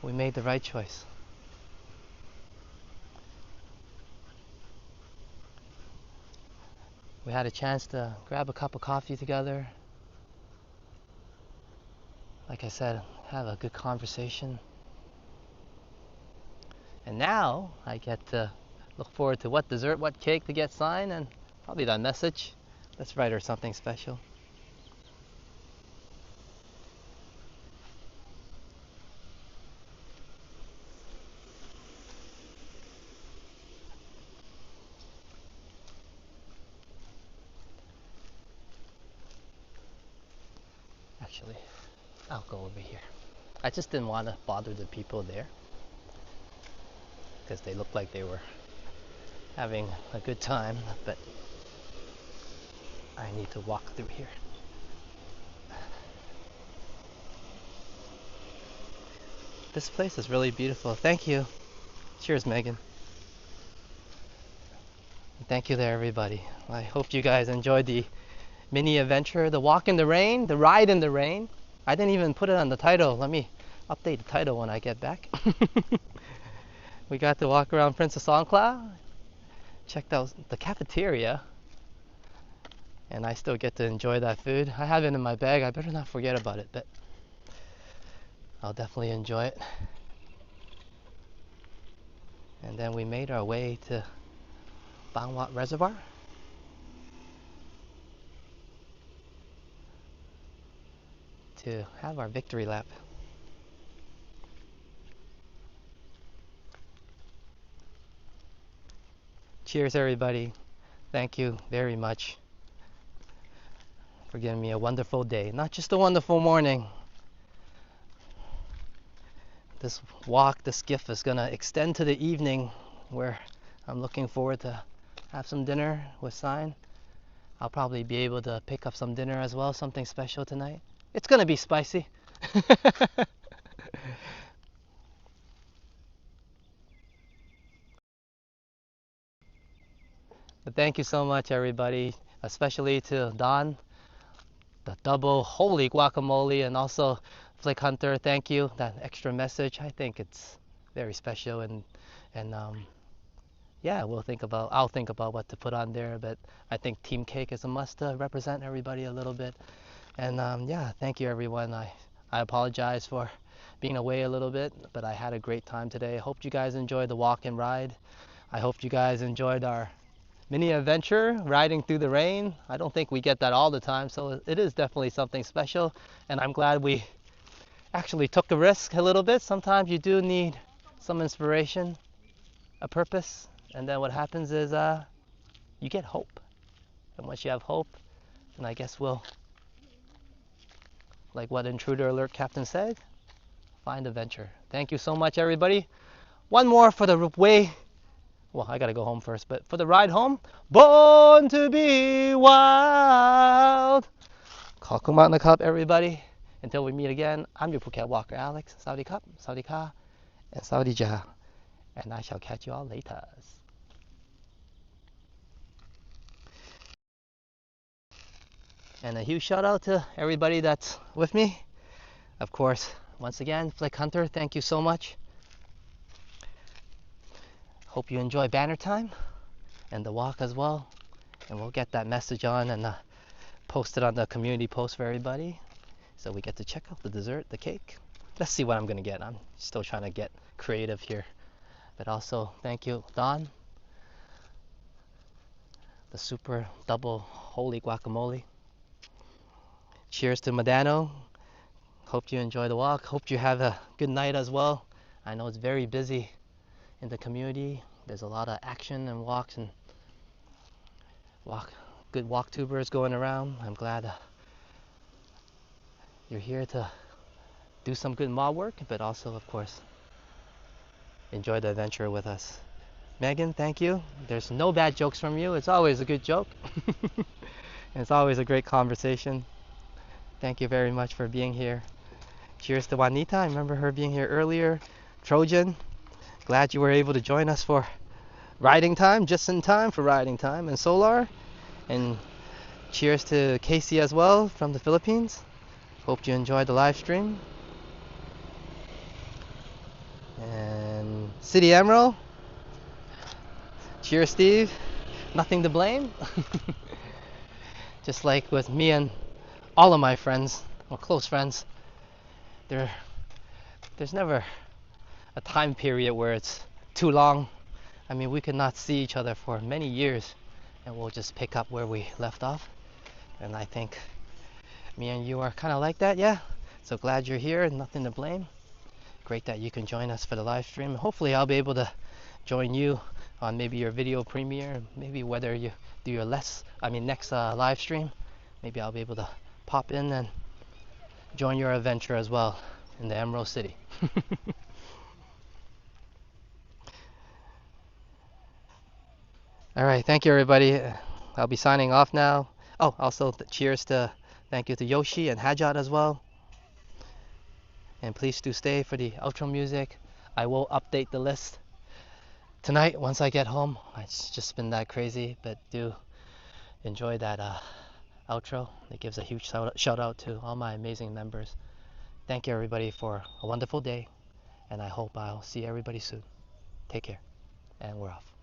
we made the right choice. We had a chance to grab a cup of coffee together. Like I said, have a good conversation. And now I get to look forward to what dessert, what cake to get signed, and probably that message. Let's write her something special. Actually, I'll go over here. I just didn't want to bother the people there because they looked like they were having a good time, but I need to walk through here. This place is really beautiful. Thank you. Cheers, Megan. Thank you there, everybody. I hope you guys enjoyed the mini adventure, the walk in the rain, the ride in the rain. I didn't even put it on the title. Let me update the title when I get back. We got to walk around Princess Songkla, checked out the cafeteria, and I still get to enjoy that food. I have it in my bag. I better not forget about it, but I'll definitely enjoy it. And then we made our way to Bangwat Reservoir. To have our victory lap. Cheers, everybody. Thank you very much for giving me a wonderful day. Not just a wonderful morning. This walk, this gift is going to extend to the evening where I'm looking forward to have some dinner with Sign. I'll probably be able to pick up some dinner as well, something special tonight. It's going to be spicy. But thank you so much, everybody, especially to Don, the double holy guacamole, and also Flick Hunter. Thank you. That extra message, I think it's very special, and yeah, I'll think about what to put on there. But I think Team Cake is a must to represent everybody a little bit. And yeah, thank you, everyone. I apologize for being away a little bit, but I had a great time today. I hope you guys enjoyed the walk and ride. I hope you guys enjoyed our mini adventure riding through the rain. I don't think we get that all the time, so it is definitely something special, and I'm glad we actually took the risk a little bit. Sometimes you do need some inspiration, a purpose, and then what happens is you get hope. And once you have hope, then I guess we'll, like what Intruder Alert Captain said, find adventure. Thank you so much, everybody. One more for the way. Well, I gotta go home first, but for the ride home, born to be wild. Kalkumat na cup, everybody. Until we meet again, I'm your Phuket Walker, Alex. Saudi Cup, Saudi Ka, and Saudi Jah. And I shall catch you all later. And a huge shout out to everybody that's with me. Of course, once again, Flick Hunter, thank you so much. Hope you enjoy banner time and the walk as well. And we'll get that message on and post it on the community post for everybody. So we get to check out the dessert, the cake. Let's see what I'm gonna get. I'm still trying to get creative here. But also, thank you, Don. The super double holy guacamole. Cheers to Medano. Hope you enjoy the walk. Hope you have a good night as well. I know it's very busy in the community. There's a lot of action and walks and good walk tubers going around. I'm glad you're here to do some good mob work, but also, of course, enjoy the adventure with us. Megan, thank you. There's no bad jokes from you. It's always a good joke. And it's always a great conversation. Thank you very much for being here. Cheers to Juanita. I remember her being here earlier. Trojan, glad you were able to join us for riding time, just in time for riding time. And Solar, and cheers to Casey as well from the Philippines. Hope you enjoyed the live stream. And City Emerald, cheers Steve. Nothing to blame. Just like with me and all of my friends, or close friends, there's never a time period where it's too long. I mean, we could not see each other for many years, and we'll just pick up where we left off. And I think me and you are kind of like that, yeah? So glad you're here and nothing to blame. Great that you can join us for the live stream. Hopefully I'll be able to join you on maybe your video premiere, maybe whether you do your next live stream, maybe I'll be able to pop in and join your adventure as well in the Emerald City. All right, thank you everybody. I'll be signing off now. Oh, also thank you to Yoshi and Hajat as well. And please do stay for the outro music. I will update the list tonight, once I get home, it's just been that crazy, but do enjoy that outro. It gives a huge shout out to all my amazing members. Thank you everybody for a wonderful day, and I hope I'll see everybody soon. Take care, and we're off.